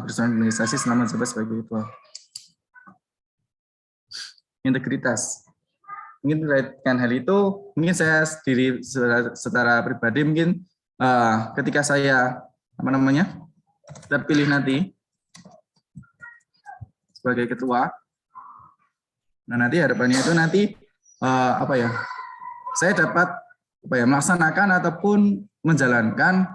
personal organisasi selama menjabat sebagai ketua. Integritas. Mungkin terkait dengan hal itu, mungkin saya sendiri secara pribadi mungkin ketika saya terpilih nanti sebagai ketua, nah nanti harapannya itu nanti saya dapat melaksanakan ataupun menjalankan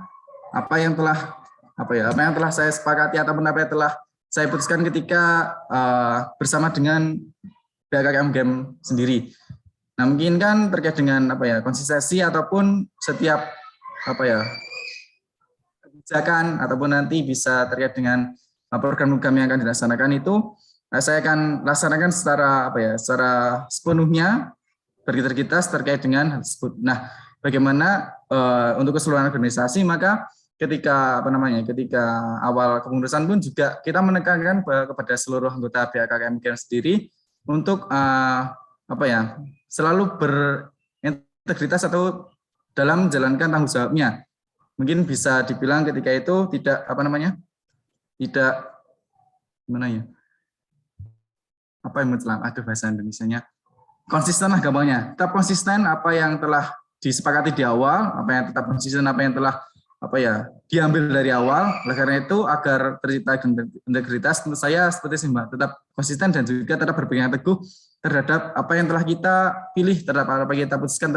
apa yang telah saya sepakati ataupun apa yang telah saya putuskan ketika bersama dengan BKKM UGM sendiri. Nah, mungkin kan terkait dengan konsistensi ataupun setiap kebijakan ataupun nanti bisa terkait dengan program-program yang akan dilaksanakan itu saya akan laksanakan secara sepenuhnya berintegritas terkait dengan hal tersebut. Nah, bagaimana untuk keseluruhan organisasi, maka ketika awal kepengurusan pun juga kita menekankan kepada seluruh anggota BKKM UGM sendiri untuk selalu berintegritas atau dalam menjalankan tanggung jawabnya. Mungkin bisa dibilang ketika itu tidak bahasa Indonesianya, konsisten lah gampangnya. Tetap konsisten apa yang telah disepakati di awal, tetap konsisten apa yang telah diambil dari awal. Oleh karena itu, agar tercipta integritas, menurut saya seperti Mbak, tetap konsisten dan juga tetap berpegang teguh terhadap apa yang telah kita pilih, terhadap apa yang kita putuskan,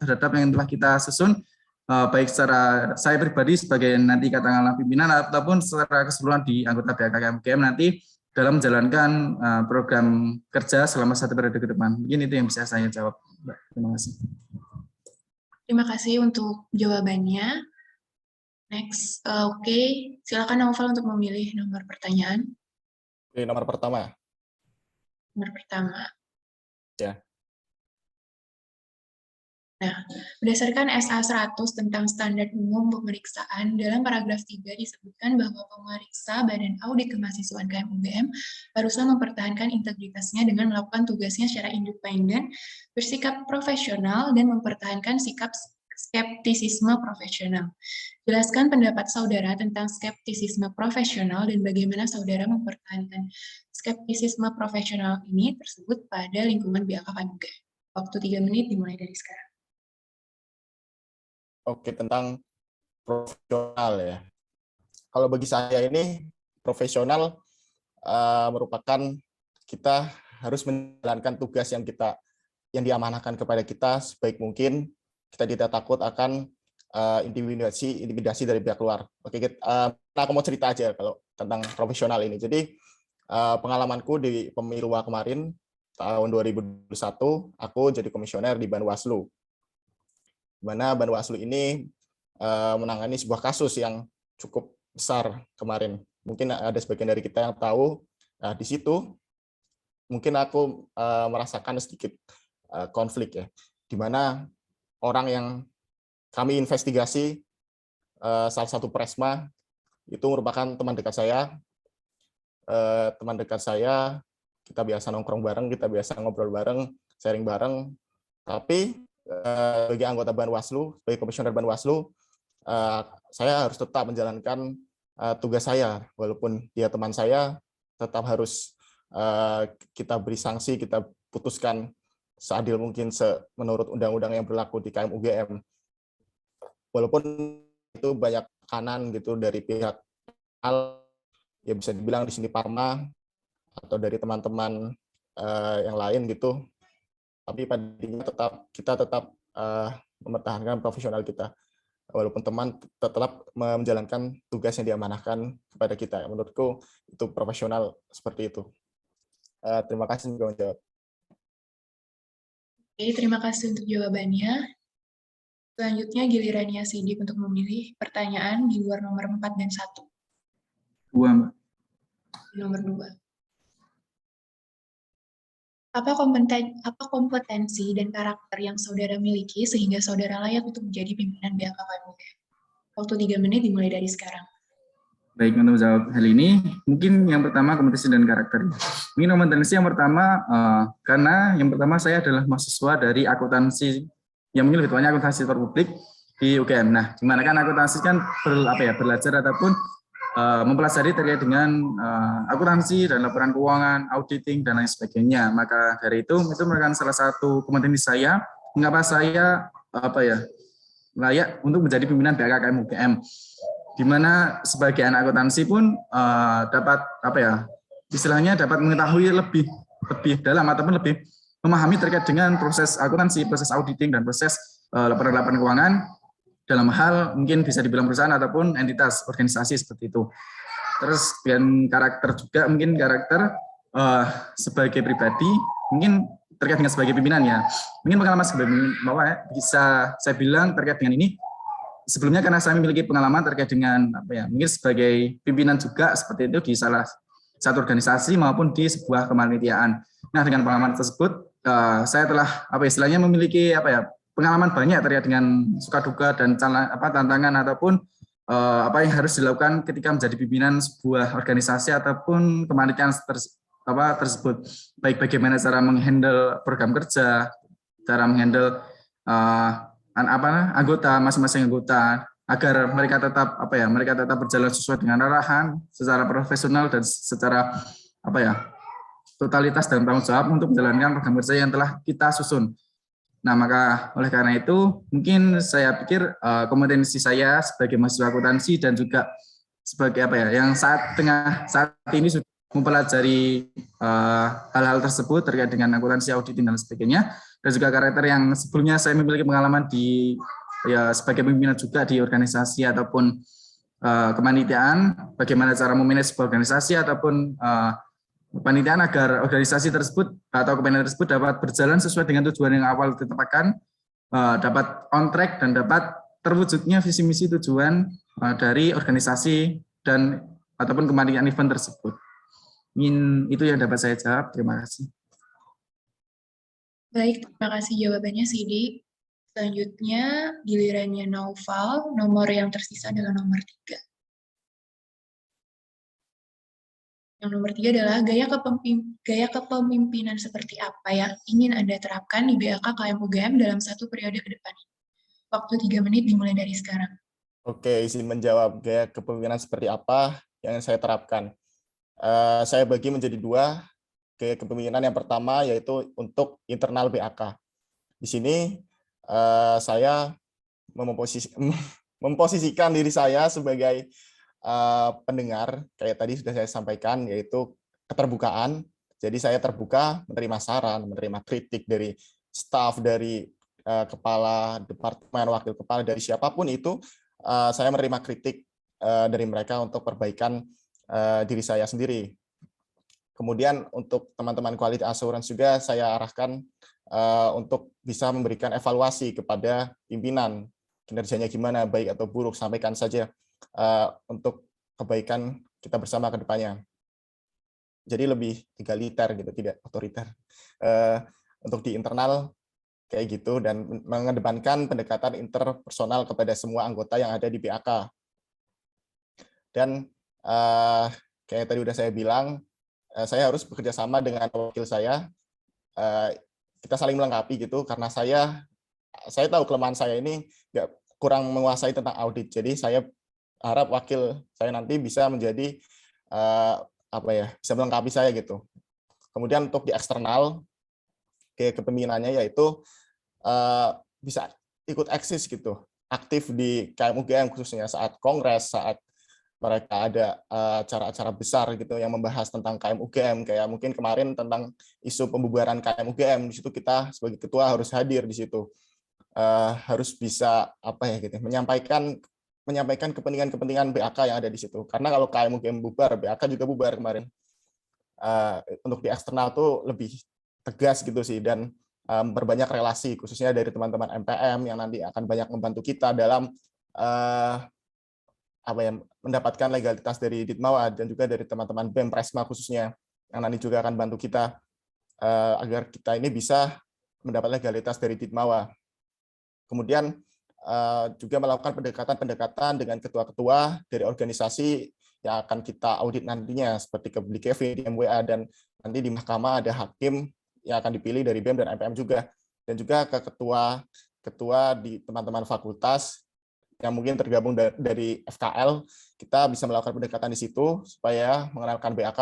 terhadap yang telah kita susun, baik secara saya pribadi sebagai nanti katakanlah pimpinan ataupun secara keseluruhan di anggota BKKM UGM nanti dalam menjalankan program kerja selama 1 periode ke depan. Mungkin itu yang bisa saya jawab, Mbak. Terima kasih. Terima kasih untuk jawabannya. Next, oke. Silakan Novel untuk memilih nomor pertanyaan. Oke, nomor pertama. Nomor pertama. Ya. Nah, berdasarkan SA 100 tentang standar umum pemeriksaan, dalam paragraf 3 disebutkan bahwa pemeriksa Badan Audit Kemahasiswaan KM UGM haruslah mempertahankan integritasnya dengan melakukan tugasnya secara independen, bersikap profesional, dan mempertahankan sikap skeptisisme profesional. Jelaskan pendapat saudara tentang skeptisisme profesional dan bagaimana saudara mempertahankan skeptisisme profesional ini tersebut pada lingkungan BKKM UGM. Waktu 3 menit dimulai dari sekarang. Oke, tentang profesional ya. Kalau bagi saya ini profesional merupakan kita harus menjalankan tugas yang diamanahkan kepada kita sebaik mungkin. Kita tidak takut akan intimidasi dari pihak luar. Oke, aku mau cerita aja kalau tentang profesional ini. Jadi pengalamanku di pemilu kemarin tahun 2021, aku jadi komisioner di Banwaslu. Di mana Banwaslu ini menangani sebuah kasus yang cukup besar kemarin. Mungkin ada sebagian dari kita yang tahu. Di situ mungkin aku merasakan sedikit konflik ya, di mana orang yang kami investigasi, salah satu presma itu merupakan teman dekat saya. Kita biasa nongkrong bareng, kita biasa ngobrol bareng, sharing bareng. Tapi bagi anggota Banwaslu, sebagai komisioner Banwaslu, saya harus tetap menjalankan tugas saya, walaupun dia teman saya, tetap harus kita beri sanksi, kita putuskan seadil mungkin menurut undang-undang yang berlaku di KM UGM. Walaupun itu banyak tekanan gitu dari pihak ya bisa dibilang di sini Parma atau dari teman-teman yang lain gitu, tapi pada intinya kita tetap mempertahankan profesional kita, walaupun teman tetap menjalankan tugas yang diamanahkan kepada kita. Menurutku itu profesional seperti itu. Terima kasih sudah menjawab. Oke, terima kasih untuk jawabannya. Selanjutnya gilirannya Sidik untuk memilih pertanyaan di luar nomor 4 dan 1. 2, Mbak. Nomor 2. Apa kompetensi dan karakter yang saudara miliki sehingga saudara layak untuk menjadi pimpinan BKKM UGM? Waktu 3 menit dimulai dari sekarang. Baik, untuk menjawab hal ini, mungkin yang pertama kompetensi dan karakter. Mungkin kompetensi yang pertama, karena yang pertama saya adalah mahasiswa dari akuntansi, yang mungkin lebih tepatnya akuntansi publik di UGM. Nah, dimana kan akuntansi kan belajar ataupun mempelajari terkait dengan akuntansi dan laporan keuangan, auditing, dan lain sebagainya. Maka dari itu merupakan salah satu kompetensi saya, mengapa saya layak untuk menjadi pimpinan BKKM UGM. Di mana sebagai anak akuntansi pun dapat istilahnya dapat mengetahui lebih dalam ataupun lebih memahami terkait dengan proses akuntansi, proses auditing, dan proses laporan-laporan keuangan dalam hal mungkin bisa dibilang perusahaan ataupun entitas organisasi seperti itu. Terus dengan karakter juga, mungkin karakter sebagai pribadi, mungkin terkait dengan sebagai pimpinan ya. Mungkin pengalaman sebelumnya bahwa bisa saya bilang terkait dengan ini, sebelumnya karena saya memiliki pengalaman terkait dengan mungkin sebagai pimpinan juga seperti itu di salah satu organisasi maupun di sebuah kepanitiaan. Nah, dengan pengalaman tersebut saya telah istilahnya memiliki pengalaman banyak terkait dengan suka duka dan tantangan ataupun apa yang harus dilakukan ketika menjadi pimpinan sebuah organisasi ataupun kepanitiaan tersebut. Baik bagaimana cara menghandle program kerja, cara menghandle anggota, masing-masing anggota, agar mereka tetap berjalan sesuai dengan arahan secara profesional dan secara totalitas dan tanggung jawab untuk menjalankan program kerja yang telah kita susun. Nah, maka oleh karena itu mungkin saya pikir kompetensi saya sebagai mahasiswa akuntansi dan juga sebagai yang saat ini sudah mempelajari hal-hal tersebut terkait dengan akuntansi, auditing dan sebagainya, dan juga karakter yang sebelumnya saya memiliki pengalaman di sebagai pimpinan juga di organisasi ataupun kepanitiaan, bagaimana cara memanage sebuah organisasi ataupun kepanitiaan agar organisasi tersebut atau kepanitiaan tersebut dapat berjalan sesuai dengan tujuan yang awal ditetapkan, dapat on track dan dapat terwujudnya visi misi tujuan dari organisasi dan ataupun kepanitiaan event tersebut. Itu yang dapat saya jawab. Terima kasih. Baik, terima kasih jawabannya Sidi. Selanjutnya gilirannya Naufal, nomor yang tersisa adalah nomor 3. Yang nomor 3 adalah gaya kepemimpinan seperti apa yang ingin Anda terapkan di BAK KM UGM dalam satu periode ke depan. Waktu 3 menit dimulai dari sekarang. Oke, izin menjawab gaya kepemimpinan seperti apa yang saya terapkan. Saya bagi menjadi 2 gaya kepemimpinan. Yang pertama yaitu untuk internal BAK. Di sini saya memposisikan diri saya sebagai pendengar, kayak tadi sudah saya sampaikan, yaitu keterbukaan. Jadi saya terbuka menerima saran, menerima kritik dari staf, dari kepala departemen, wakil kepala, dari siapapun itu, saya menerima kritik dari mereka untuk perbaikan diri saya sendiri. Kemudian untuk teman-teman quality assurance juga saya arahkan untuk bisa memberikan evaluasi kepada pimpinan, kinerjanya gimana, baik atau buruk, sampaikan saja untuk kebaikan kita bersama ke depannya. Jadi lebih egaliter gitu, tidak otoriter. Untuk di internal kayak gitu, dan mengedepankan pendekatan interpersonal kepada semua anggota yang ada di BAK. Dan kayak tadi udah saya bilang, saya harus bekerja sama dengan wakil saya. Kita saling melengkapi gitu, karena saya tahu kelemahan saya ini kurang menguasai tentang audit. Jadi saya harap wakil saya nanti bisa menjadi bisa melengkapi saya gitu. Kemudian untuk di eksternal, kayak kepemimpinannya yaitu bisa ikut eksis gitu, aktif di KM UGM khususnya saat kongres, saat mereka ada acara-acara besar gitu yang membahas tentang KM UGM, kayak mungkin kemarin tentang isu pembubaran KM UGM. Di situ kita sebagai ketua harus hadir di situ, harus bisa menyampaikan kepentingan-kepentingan BAK yang ada di situ. Karena kalau KM UGM bubar, BAK juga bubar kemarin. Untuk di eksternal tuh lebih tegas gitu sih, dan berbanyak relasi, khususnya dari teman-teman MPM yang nanti akan banyak membantu kita dalam mendapatkan legalitas dari Ditmawa, dan juga dari teman-teman BEM Presma khususnya yang nanti juga akan bantu kita agar kita ini bisa mendapat legalitas dari Ditmawa. Kemudian juga melakukan pendekatan dengan ketua-ketua dari organisasi yang akan kita audit nantinya, seperti ke Kevin di MWA, dan nanti di mahkamah ada hakim yang akan dipilih dari BEM dan MPM juga, dan juga ke ketua di teman-teman fakultas yang mungkin tergabung dari FKL. Kita bisa melakukan pendekatan di situ supaya mengenalkan BAK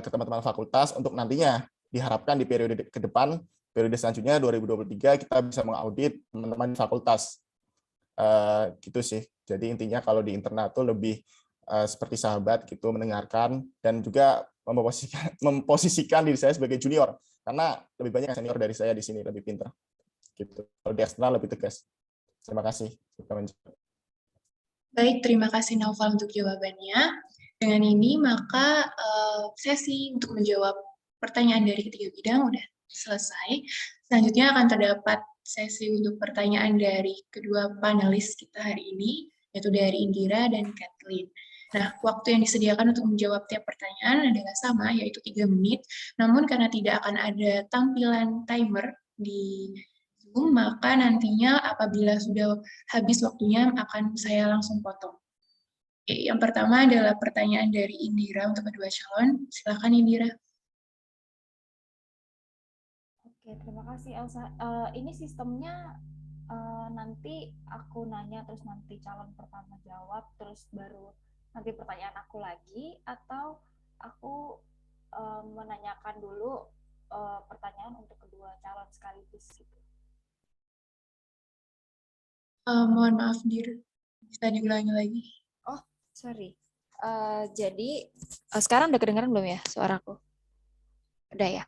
ke teman-teman fakultas untuk nantinya diharapkan di periode ke depan, periode selanjutnya 2023 kita bisa mengaudit teman-teman fakultas. Gitu sih. Jadi intinya kalau di internal itu lebih seperti sahabat gitu, mendengarkan, dan juga memposisikan diri saya sebagai junior, karena lebih banyak senior dari saya di sini, lebih pintar. gitu. Kalau di eksternal lebih tegas. Terima kasih. Baik, terima kasih Naufal untuk jawabannya. Dengan ini maka sesi untuk menjawab pertanyaan dari ketiga bidang udah selesai. Selanjutnya akan terdapat sesi untuk pertanyaan dari kedua panelis kita hari ini, yaitu dari Indira dan Kathleen. Nah, waktu yang disediakan untuk menjawab tiap pertanyaan adalah sama, yaitu 3 menit. Namun karena tidak akan ada tampilan timer di Zoom, maka nantinya apabila sudah habis waktunya akan saya langsung potong. Oke, yang pertama adalah pertanyaan dari Indira untuk kedua calon. Silakan Indira. Oke, terima kasih Elsa. Ini sistemnya nanti aku nanya terus nanti calon pertama jawab terus baru nanti pertanyaan aku lagi, atau aku menanyakan dulu pertanyaan untuk kedua calon sekaligus gitu. Mohon maaf, Dir. Bisa diulangi lagi? Oh, sorry. Jadi sekarang udah kedengaran belum ya suaraku? Udah ya.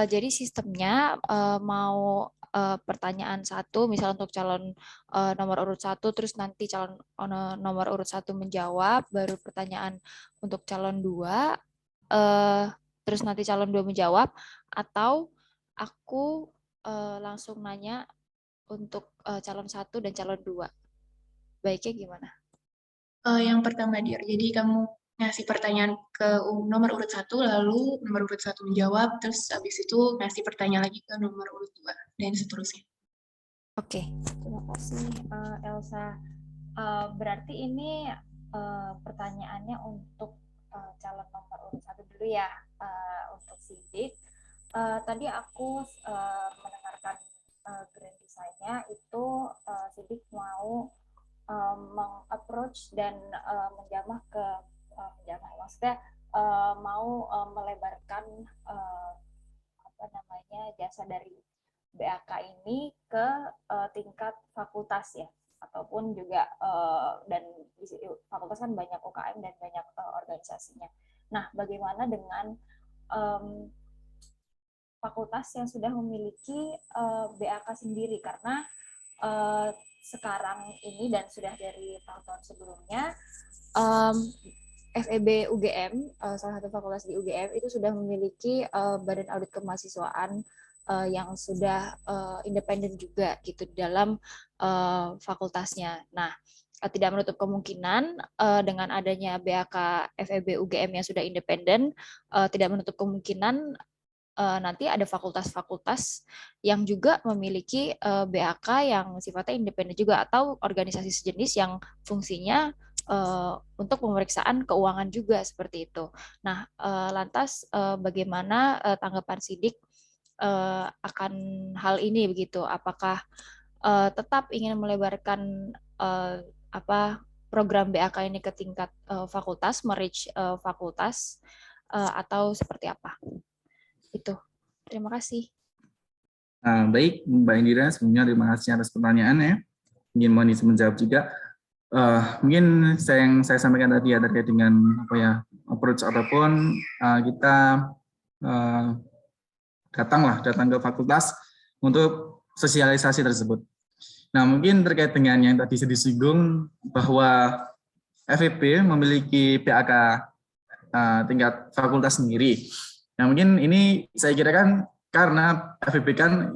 Jadi sistemnya mau pertanyaan 1, misal untuk calon nomor urut 1, terus nanti calon nomor urut 1 menjawab, baru pertanyaan untuk calon 2, terus nanti calon 2 menjawab, atau aku langsung nanya untuk calon 1 dan calon 2. Baiknya gimana? Yang pertama, Dir. Jadi kamu ngasih pertanyaan ke nomor urut 1, lalu nomor urut 1 menjawab, terus habis itu ngasih pertanyaan lagi ke nomor urut 2, dan seterusnya. Oke, terima kasih Elsa. Berarti ini pertanyaannya untuk calon nomor urut 1 dulu ya, untuk Sidik. Tadi aku mendengarkan grand design-nya itu Sidik mau meng-approach dan menjamah maksudnya mau melebarkan jasa dari BAK ini ke tingkat fakultas ya, ataupun juga dan di fakultas kan banyak UKM dan banyak organisasinya. Nah, bagaimana dengan fakultas yang sudah memiliki BAK sendiri, karena sekarang ini dan sudah dari tahun-tahun sebelumnya FEB UGM, salah satu fakultas di UGM itu sudah memiliki badan audit kemahasiswaan yang sudah independen juga gitu dalam fakultasnya. Nah, tidak menutup kemungkinan dengan adanya BAK FEB UGM yang sudah independen, tidak menutup kemungkinan nanti ada fakultas-fakultas yang juga memiliki BAK yang sifatnya independen juga, atau organisasi sejenis yang fungsinya untuk pemeriksaan keuangan juga seperti itu. Nah, lantas bagaimana tanggapan Sidik akan hal ini begitu? Apakah tetap ingin melebarkan program BAK ini ke tingkat fakultas, merge fakultas, atau seperti apa? Itu. Terima kasih. Baik, Mbak Indira, sebelumnya terima kasih atas pertanyaannya. Mungkin mohon izin menjawab juga. Mungkin yang saya sampaikan tadi ya terkait dengan approach ataupun kita datang ke fakultas untuk sosialisasi tersebut. Nah, mungkin terkait dengan yang tadi saya disinggung bahwa FEB memiliki BAK tingkat fakultas sendiri. Nah, mungkin ini saya kira kan karena FEB kan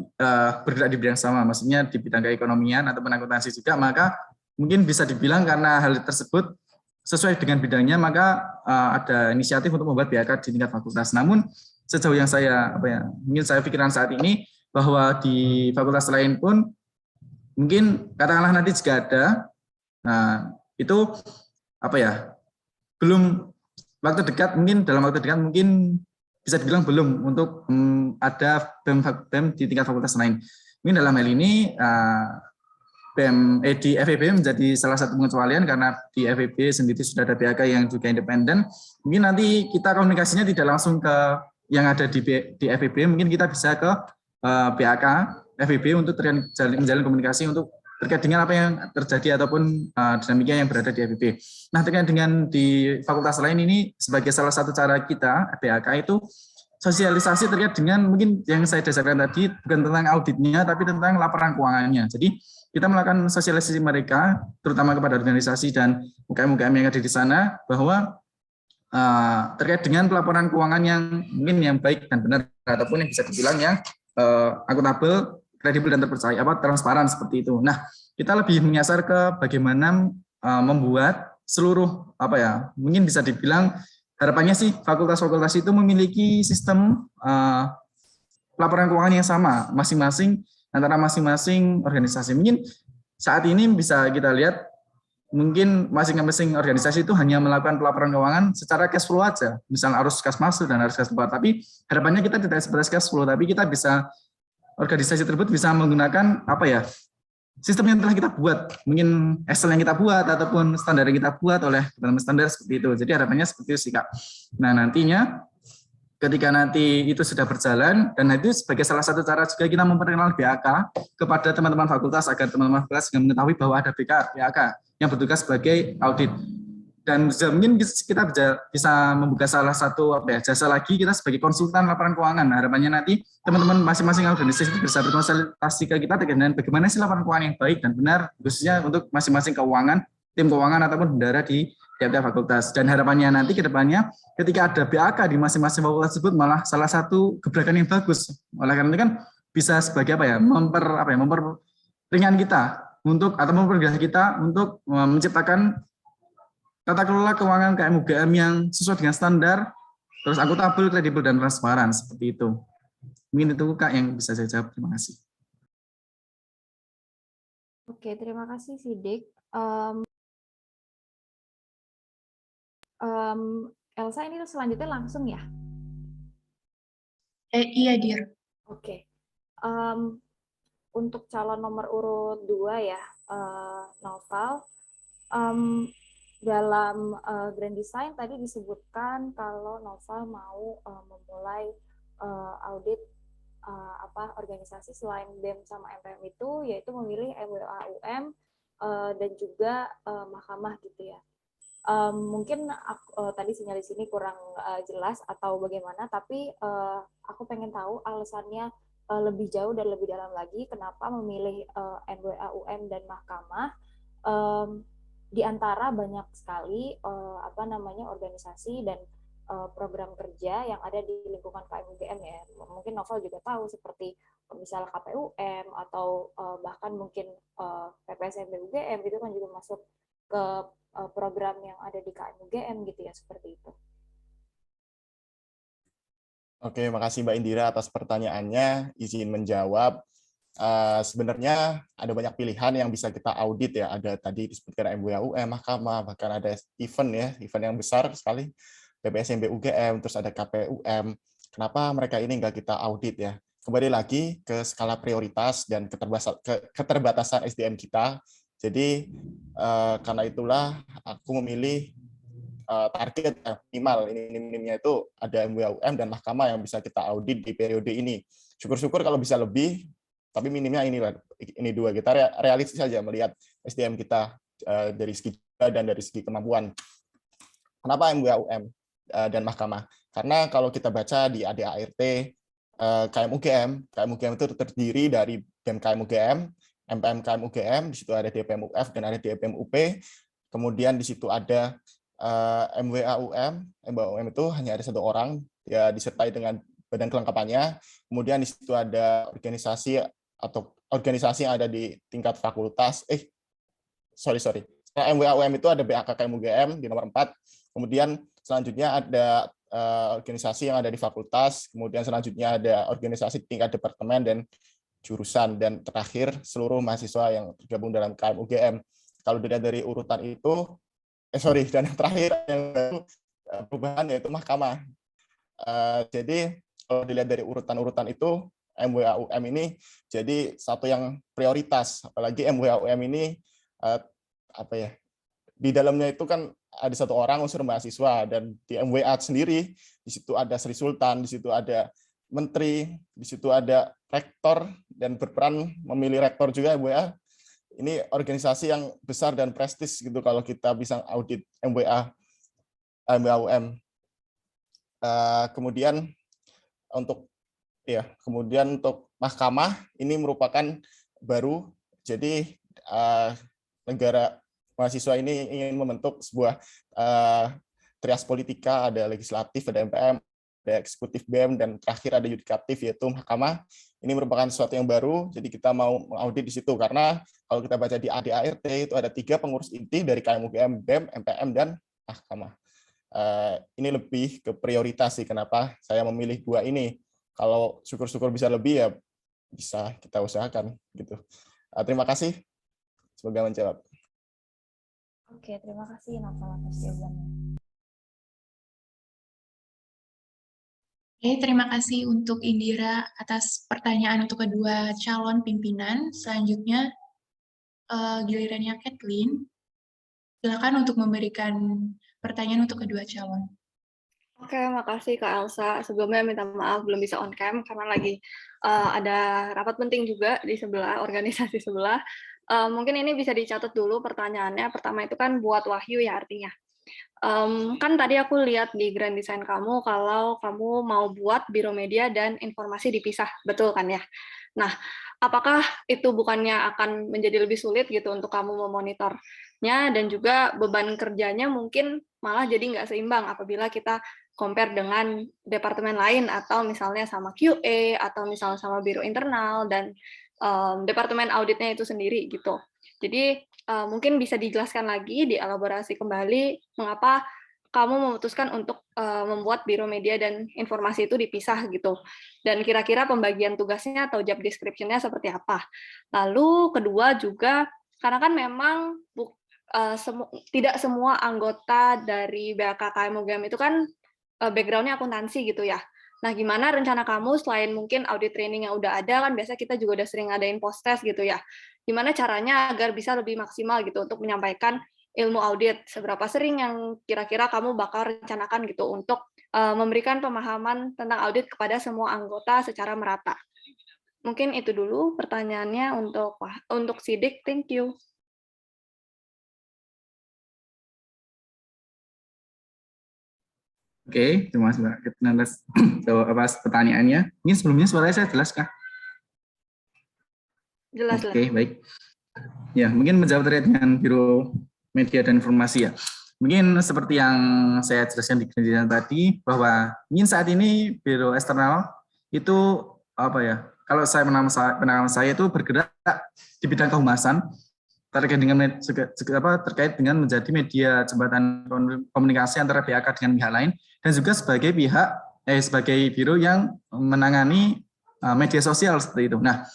bergerak di bidang sama, maksudnya di bidang keekonomian ataupun akuntansi juga, maka mungkin bisa dibilang karena hal tersebut sesuai dengan bidangnya, maka ada inisiatif untuk membuat BAK di tingkat fakultas. Namun sejauh yang saya mungkin saya pikiran saat ini bahwa di fakultas lain pun mungkin katakanlah nanti jika ada, itu belum waktu dekat, mungkin dalam waktu dekat mungkin bisa dibilang belum untuk ada BEM di tingkat fakultas lain. Mungkin dalam hal ini di FEB menjadi salah satu pengecualian karena di FEB sendiri sudah ada BAK yang juga independen. Mungkin nanti kita komunikasinya tidak langsung ke yang ada di FEB, mungkin kita bisa ke BAK FEB untuk menjalin komunikasi untuk terkait dengan apa yang terjadi ataupun dinamika yang berada di FEB. Nah, terkait dengan di fakultas lain ini sebagai salah satu cara kita BAK itu sosialisasi terkait dengan mungkin yang saya dasarkan tadi bukan tentang auditnya tapi tentang laporan keuangannya. Jadi kita melakukan sosialisasi mereka terutama kepada organisasi dan UKM-UKM yang ada di sana bahwa terkait dengan pelaporan keuangan yang mungkin yang baik dan benar ataupun yang bisa dibilang yang akuntabel, kredibel dan terpercaya, transparan seperti itu. Nah, kita lebih menyasar ke bagaimana membuat seluruh mungkin bisa dibilang harapannya sih fakultas-fakultas itu memiliki sistem laporan keuangan yang sama masing-masing antara masing-masing organisasi. Mungkin saat ini bisa kita lihat mungkin masing-masing organisasi itu hanya melakukan pelaporan keuangan secara cash flow aja, misalnya arus kas masuk dan arus kas keluar. Tapi harapannya kita tidak sebatas cash flow, tapi kita bisa organisasi tersebut bisa menggunakan sistem yang telah kita buat, mungkin Excel yang kita buat ataupun standar yang kita buat oleh teman-teman standar seperti itu. Jadi harapannya seperti itu sih Kak. Nah nantinya ketika nanti itu sudah berjalan dan itu sebagai salah satu cara juga kita memperkenalkan BAK kepada teman-teman fakultas agar teman-teman fakultas juga mengetahui bahwa ada BAK yang bertugas sebagai audit. Dan mungkin kita bisa membuka salah satu jasa lagi kita sebagai konsultan laporan keuangan. Nah, harapannya nanti teman-teman masing-masing organisasi itu bisa berkonsultasi ke kita dengan bagaimana sih laporan keuangan yang baik dan benar khususnya untuk masing-masing keuangan, tim keuangan ataupun bendahara di tiap-tiap fakultas. Dan harapannya nanti ke depannya ketika ada BAK di masing-masing fakultas tersebut malah salah satu gebrakan yang bagus. Oleh karena itu kan bisa sebagai memperingan kita untuk atau mempermudah kita untuk menciptakan tata kelola keuangan KM-UGM yang sesuai dengan standar, terus akuntabel, kredibel, dan transparan seperti itu. Mungkin itu Kak yang bisa saya jawab. Terima kasih. Oke, terima kasih Sidik. Elsa ini selanjutnya langsung ya? Iya, Dir. Oke. Untuk calon nomor urut 2 ya, Noval. Dalam Grand Design tadi disebutkan kalau Noval mau memulai audit organisasi selain BEM sama MPM itu, yaitu memilih MWA-UM dan juga mahkamah gitu ya. Mungkin tadi sinyal di sini kurang jelas atau bagaimana, tapi aku pengen tahu alasannya lebih jauh dan lebih dalam lagi kenapa memilih MWA-UM dan mahkamah. Di antara banyak sekali organisasi dan program kerja yang ada di lingkungan KM-UGM ya. Mungkin Novel juga tahu seperti misalnya KPUM atau bahkan mungkin PPSMB-UGM itu kan juga masuk ke program yang ada di KM-UGM gitu ya, seperti itu. Oke, makasih Mbak Indira atas pertanyaannya. Izin menjawab. Sebenarnya ada banyak pilihan yang bisa kita audit ya. Ada tadi disebutkan MWA-UM, mahkamah, bahkan ada event yang besar sekali, PPSMB UGM, terus ada KPUM. Kenapa mereka ini nggak kita audit ya? Kembali lagi ke skala prioritas dan keterbatasan SDM kita. Jadi karena itulah aku memilih target minimal minimnya itu ada MWA-UM dan mahkamah yang bisa kita audit di periode ini. Syukur-syukur kalau bisa lebih, tapi minimnya ini dua. Kita realistis saja melihat SDM kita dari segi dan dari segi kemampuan. Kenapa MWA-UM dan mahkamah? Karena kalau kita baca di ADART KM-UGM itu terdiri dari BEM KM-UGM, MPM KM-UGM, di situ ada DPM-UF dan ada DPM-UP. Kemudian di situ ada MWA-UM itu hanya ada 1 orang, ya disertai dengan badan kelengkapannya. Kemudian di situ ada organisasi yang ada di tingkat fakultas. MWA-UM itu ada BAK KM-UGM di nomor 4. Kemudian selanjutnya ada organisasi yang ada di fakultas. Kemudian selanjutnya ada organisasi tingkat departemen dan jurusan. Dan terakhir seluruh mahasiswa yang tergabung dalam KM-UGM. Kalau dilihat dari urutan itu, dan yang terakhir yang perubahan yaitu mahkamah. Jadi kalau dilihat dari urutan-urutan itu, MWA-UM ini jadi satu yang prioritas. Apalagi MWA-UM ini di dalamnya itu kan ada 1 orang unsur mahasiswa, dan di MWA sendiri di situ ada Sri Sultan, di situ ada menteri, di situ ada rektor, dan berperan memilih rektor juga MWA. Ini organisasi yang besar dan prestis gitu kalau kita bisa audit MWA-UM. Kemudian untuk ya, kemudian untuk mahkamah ini merupakan baru. Jadi negara mahasiswa ini ingin membentuk sebuah trias politika, ada legislatif, ada MPM, ada eksekutif BEM, dan terakhir ada yudikatif yaitu mahkamah. Ini merupakan sesuatu yang baru, jadi kita mau mengaudit di situ karena kalau kita baca di ADART itu ada 3 pengurus inti dari KMUGM, BEM, MPM, dan mahkamah. Ini lebih ke prioritas sih kenapa saya memilih 2 ini. Kalau syukur-syukur bisa lebih ya bisa kita usahakan gitu. Terima kasih. Semoga menjawab. Oke, terima kasih Natal atas jawabannya. Oke, terima kasih untuk Indira atas pertanyaan untuk kedua calon pimpinan. Selanjutnya, gilirannya Kathleen. Silakan untuk memberikan pertanyaan untuk kedua calon. Oke, makasih Kak Elsa. Sebelumnya minta maaf belum bisa on cam karena lagi ada rapat penting juga di sebelah, organisasi sebelah. Mungkin ini bisa dicatat dulu pertanyaannya. Pertama itu kan buat Wahyu ya artinya. Kan tadi aku lihat di grand design kamu kalau kamu mau buat biro media dan informasi dipisah, betul kan ya? Nah, apakah itu bukannya akan menjadi lebih sulit gitu untuk kamu memonitornya dan juga beban kerjanya mungkin malah jadi nggak seimbang apabila kita compare dengan departemen lain atau misalnya sama QA atau misalnya sama biro internal dan departemen auditnya itu sendiri gitu. Jadi mungkin bisa dijelaskan lagi, dielaborasi kembali mengapa kamu memutuskan untuk membuat biro media dan informasi itu dipisah gitu. Dan kira-kira pembagian tugasnya atau job description-nya seperti apa. Lalu kedua juga, karena kan memang tidak semua anggota dari BAKKM UGM itu kan background-nya akuntansi gitu ya. Nah, gimana rencana kamu selain mungkin audit training yang udah ada, kan biasa kita juga udah sering ngadain post-test gitu ya. Gimana caranya agar bisa lebih maksimal gitu untuk menyampaikan ilmu audit, seberapa sering yang kira-kira kamu bakal rencanakan gitu untuk memberikan pemahaman tentang audit kepada semua anggota secara merata. Mungkin itu dulu pertanyaannya untuk Sidik. Thank you. Oke, terima kasih Mbak Ketna atas pertanyaannya. Ini sebelumnya suaranya saya jelas kah? Jelas. Oke, baik. Ya, mungkin menjawab terkait dengan Biro Media dan Informasi ya. Mungkin seperti yang saya jelaskan di kejadian tadi, bahwa mungkin saat ini Biro Eksternal itu apa ya? Kalau penanganan saya itu bergerak di bidang kehumasan terkait dengan menjadi media jembatan komunikasi antara BAK dengan pihak lain dan juga sebagai sebagai biro yang menangani media sosial seperti itu. Nah,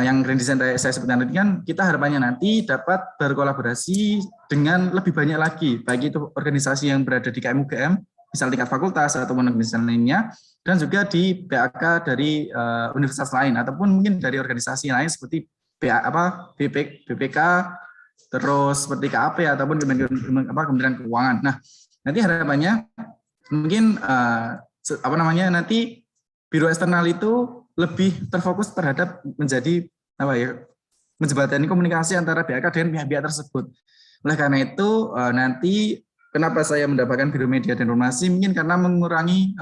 yang grand design saya sebutkan tadi kan kita harapannya nanti dapat berkolaborasi dengan lebih banyak lagi, baik itu organisasi yang berada di KMUGM, misal tingkat fakultas ataupun organisasi lainnya, dan juga di BAK dari universitas lain ataupun mungkin dari organisasi lain seperti BPK, terus seperti KAP ataupun Kementerian Keuangan. Nah, nanti harapannya mungkin nanti biro eksternal itu lebih terfokus terhadap menjadi menjembatani komunikasi antara BAK dengan pihak-pihak tersebut. Oleh karena itu nanti kenapa saya mendapatkan biro media dan informasi mungkin karena mengurangi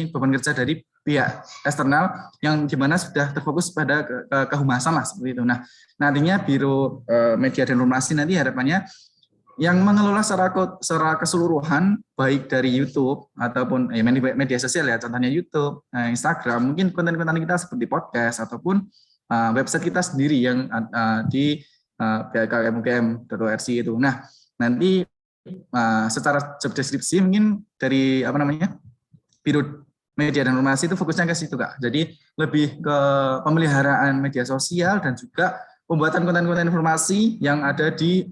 beban kerja dari pihak eksternal yang dimana sudah terfokus pada kehumasan lah seperti itu. Nah, nantinya biro media dan informasi nanti harapannya yang mengelola secara keseluruhan baik dari YouTube ataupun media sosial ya, contohnya YouTube, Instagram, mungkin konten-konten kita seperti podcast ataupun website kita sendiri yang di bkkmugm.org itu. Nah, nanti secara job deskripsi mungkin dari biro media dan informasi itu fokusnya ke situ Kak. Jadi lebih ke pemeliharaan media sosial dan juga pembuatan konten-konten informasi yang ada di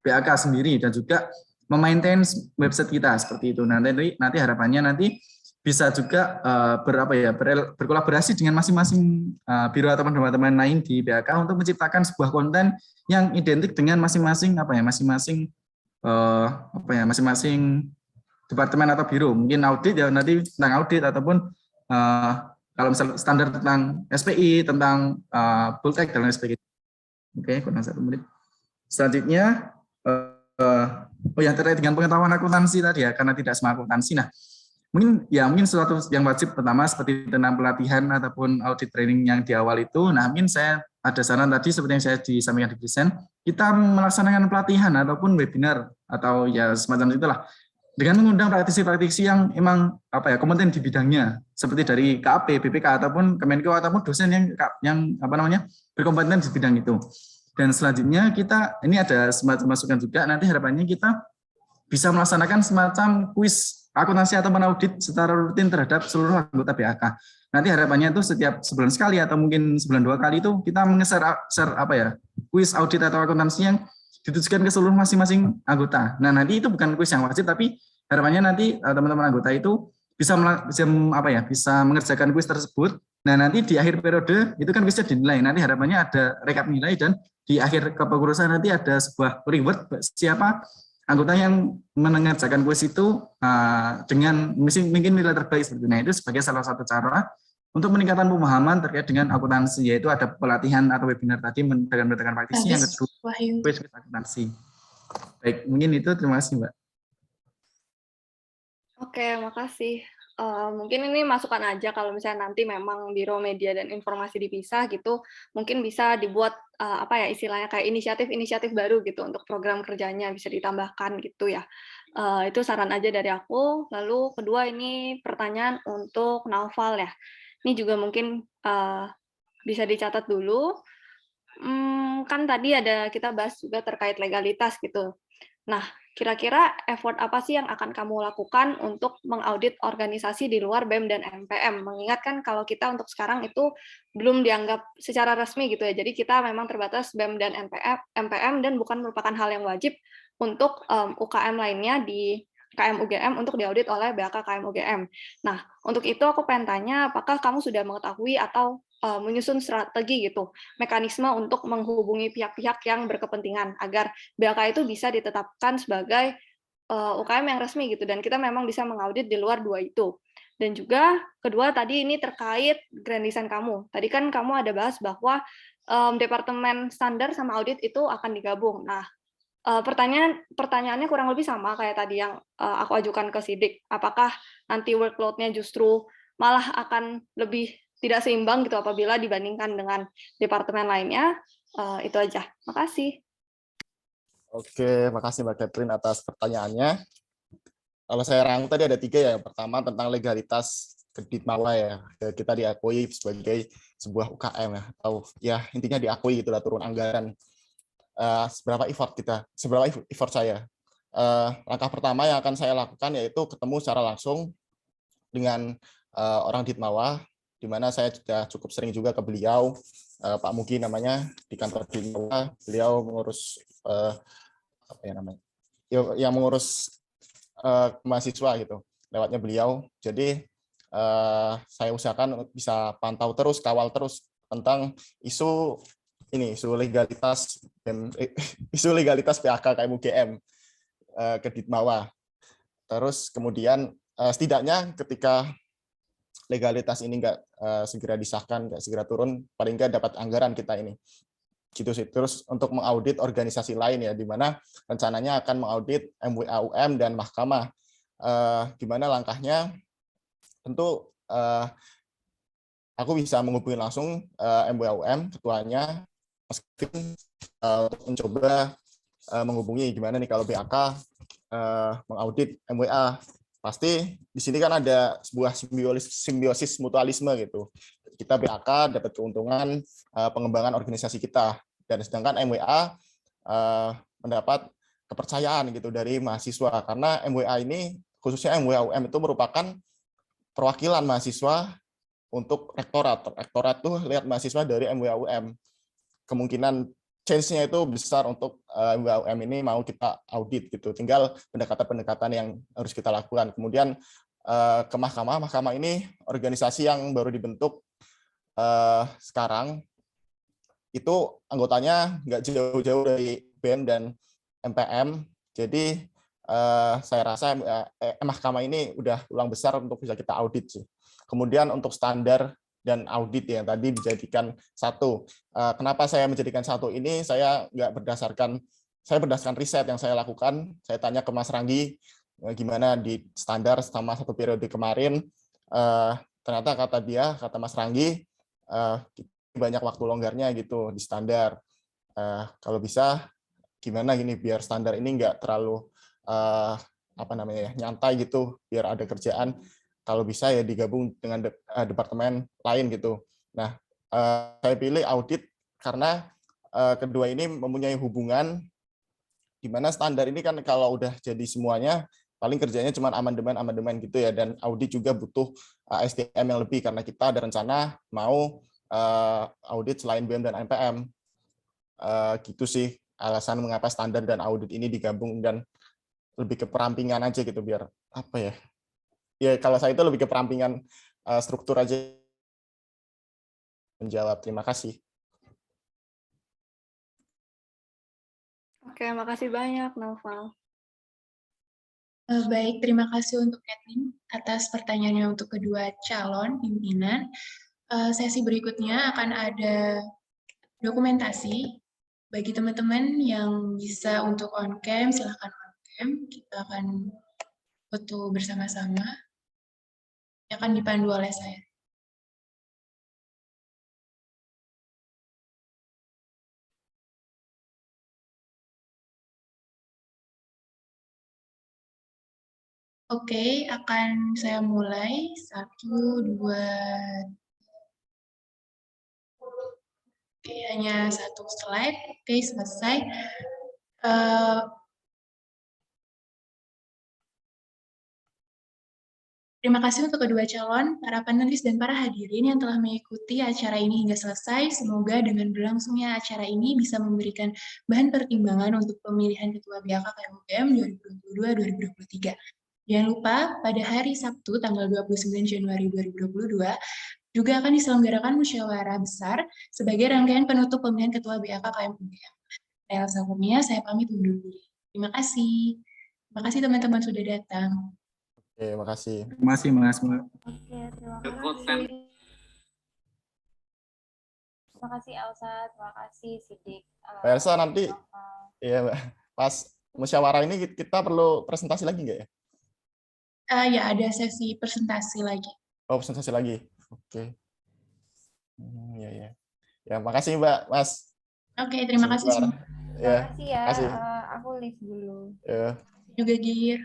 BAK sendiri dan juga memaintain website kita seperti itu. Nanti harapannya nanti bisa juga berkolaborasi dengan masing-masing biro ataupun teman-teman lain di BAK untuk menciptakan sebuah konten yang identik dengan masing-masing departemen atau biro, mungkin audit ya nanti tentang audit ataupun kalau misalnya standar tentang SPI, tentang Bultek dan lain sebagainya. Oke, kurang 1 menit. Selanjutnya, yang terkait dengan pengetahuan akuntansi tadi ya, karena tidak semua akuntansi. Nah, mungkin sesuatu yang wajib pertama seperti tentang pelatihan ataupun audit training yang di awal itu. Nah, mungkin saya ada saran tadi seperti yang saya disampaikan di desain, kita melaksanakan pelatihan ataupun webinar atau ya semacam itulah dengan mengundang praktisi-praktisi yang emang kompeten di bidangnya seperti dari KAP, BPK ataupun Kemenko ataupun dosen yang berkompeten di bidang itu. Dan selanjutnya kita ini ada semacam masukan juga, nanti harapannya kita bisa melaksanakan semacam kuis akuntansi atau audit secara rutin terhadap seluruh anggota BAK. Nanti harapannya itu setiap sebulan sekali atau mungkin sebulan 2 kali itu kita share kuis audit atau akuntansi yang ditujukan ke seluruh masing-masing anggota. Nah, nanti itu bukan kuis yang wajib, tapi harapannya nanti teman-teman anggota itu bisa mengerjakan kuis tersebut. Nah, nanti di akhir periode itu kan kuisnya dinilai. Nanti harapannya ada rekap nilai dan di akhir kepengurusan nanti ada sebuah reward siapa anggota yang mengerjakan kuis itu dengan mungkin nilai terbaik seperti itu. Nah, itu sebagai salah satu cara untuk meningkatkan pemahaman terkait dengan akuntansi, yaitu ada pelatihan atau webinar tadi dengan mendapatkan praktisi, yang kedua kuis akuntansi. Baik, mungkin itu. Terima kasih, Mbak. Oke, makasih. Mungkin ini masukan aja kalau misalnya nanti memang Biro Media dan Informasi dipisah gitu, mungkin bisa dibuat istilahnya kayak inisiatif baru gitu untuk program kerjanya bisa ditambahkan gitu ya. Itu saran aja dari aku. Lalu kedua ini pertanyaan untuk Naufal ya. Ini juga mungkin bisa dicatat dulu. Kan tadi kita bahas juga terkait legalitas gitu. Nah, kira-kira effort apa sih yang akan kamu lakukan untuk mengaudit organisasi di luar BEM dan MPM? Mengingat kan kalau kita untuk sekarang itu belum dianggap secara resmi gitu ya. Jadi kita memang terbatas BEM dan MPM dan bukan merupakan hal yang wajib untuk UKM lainnya di KM UGM untuk diaudit oleh BAK KM UGM. Nah, untuk itu aku pengen tanya, apakah kamu sudah mengetahui atau menyusun strategi gitu, mekanisme untuk menghubungi pihak-pihak yang berkepentingan agar BAK itu bisa ditetapkan sebagai UKM yang resmi gitu, dan kita memang bisa mengaudit di luar dua itu. Dan juga kedua tadi ini terkait grand design kamu. Tadi kan kamu ada bahas bahwa departemen standar sama audit itu akan digabung. Nah, pertanyaannya kurang lebih sama kayak tadi yang aku ajukan ke Sidik. Apakah nanti workload-nya justru malah akan lebih tidak seimbang gitu apabila dibandingkan dengan departemen lainnya? Itu aja. Makasih. Oke, makasih Mbak Catherine atas pertanyaannya. Kalau saya rangkum tadi ada 3 ya. Yang pertama tentang legalitas kredit mawa ya. Kita diakui sebagai sebuah UKM ya. Atau ya intinya diakui gitu lah turun anggaran. Seberapa effort saya. Langkah pertama yang akan saya lakukan yaitu ketemu secara langsung dengan orang Ditmawa, di mana saya sudah cukup sering juga ke beliau, Pak Mugi namanya, di kantor Ditmawa. Beliau mengurus yang mengurus mahasiswa gitu lewatnya beliau. Jadi saya usahakan bisa pantau terus, kawal terus tentang isu legalitas PAK KM UGM ke Ditmawa. Terus kemudian setidaknya ketika legalitas ini nggak segera disahkan, nggak segera turun, paling nggak dapat anggaran kita ini. Gitu sih. Terus untuk mengaudit organisasi lain ya, di mana rencananya akan mengaudit MWAUM dan Mahkamah. Gimana langkahnya? Tentu aku bisa menghubungi langsung MWAUM, ketuanya, untuk mencoba menghubungi gimana nih kalau BAK mengaudit MWA. Pasti di sini kan ada sebuah simbiosis mutualisme gitu. Kita BAK dapat keuntungan pengembangan organisasi kita, dan sedangkan MWA mendapat kepercayaan gitu dari mahasiswa, karena MWA ini khususnya MWAUM itu merupakan perwakilan mahasiswa untuk rektorat. Rektorat tuh lihat mahasiswa dari MWAUM. Kemungkinan change-nya itu besar untuk MWAUM ini mau kita audit gitu. Tinggal pendekatan-pendekatan yang harus kita lakukan. Kemudian ke mahkamah. Mahkamah ini organisasi yang baru dibentuk sekarang. Itu anggotanya nggak jauh-jauh dari BEM dan MPM. Jadi saya rasa mahkamah ini udah peluang besar untuk bisa kita audit sih. Kemudian untuk standar dan audit yang tadi dijadikan satu. Kenapa saya menjadikan satu ini? Saya berdasarkan riset yang saya lakukan. Saya tanya ke Mas Ranggi, gimana di standar sama satu periode kemarin, ternyata kata Mas Ranggi, banyak waktu longgarnya gitu di standar. Kalau bisa gimana gini biar standar ini nggak terlalu nyantai gitu, biar ada kerjaan. Kalau bisa ya digabung dengan departemen lain gitu. Nah, saya pilih audit karena kedua ini mempunyai hubungan di mana standar ini kan kalau udah jadi semuanya paling kerjanya cuma amandemen gitu ya, dan audit juga butuh SDM yang lebih karena kita ada rencana mau audit selain BEM dan NPM. Gitu sih alasan mengapa standar dan audit ini digabung, dan lebih ke perampingan aja gitu biar apa ya. Ya kalau saya itu lebih ke perampingan struktur aja menjawab. Terima kasih. Oke, makasih banyak, Naufal. Baik, terima kasih untuk Kathleen atas pertanyaannya untuk kedua calon pimpinan. Sesi berikutnya akan ada dokumentasi. Bagi teman-teman yang bisa untuk on-cam, silahkan on-cam. Kita akan foto bersama-sama. Akan dipandu oleh saya. Oke, akan saya mulai. 1, 2. Oke, hanya 1 slide. Oke, selesai. Terima kasih untuk kedua calon, para panelis, dan para hadirin yang telah mengikuti acara ini hingga selesai. Semoga dengan berlangsungnya acara ini bisa memberikan bahan pertimbangan untuk pemilihan Ketua BAK KMUGM 2022-2023. Jangan lupa, pada hari Sabtu, tanggal 29 Januari 2022, juga akan diselenggarakan musyawarah besar sebagai rangkaian penutup pemilihan Ketua BAK KMUGM. Elsa Kurnia, saya pamit undur diri. Terima kasih. Terima kasih teman-teman sudah datang. Oke, makasih. Terima kasih, Mas. Oke, terima kasih. Terima kasih Elsa, terima kasih Sidik. Pak Elsa, nanti ya pas musyawarah ini kita perlu presentasi lagi nggak ya? Ya, ada sesi presentasi lagi. Oh, presentasi lagi. Oke. Ya, ya. Ya, makasih Mbak, Mas. Oke, terima kasih semua. Terima kasih ya. Kasih. Aku leave dulu. Ya. Juga Gir.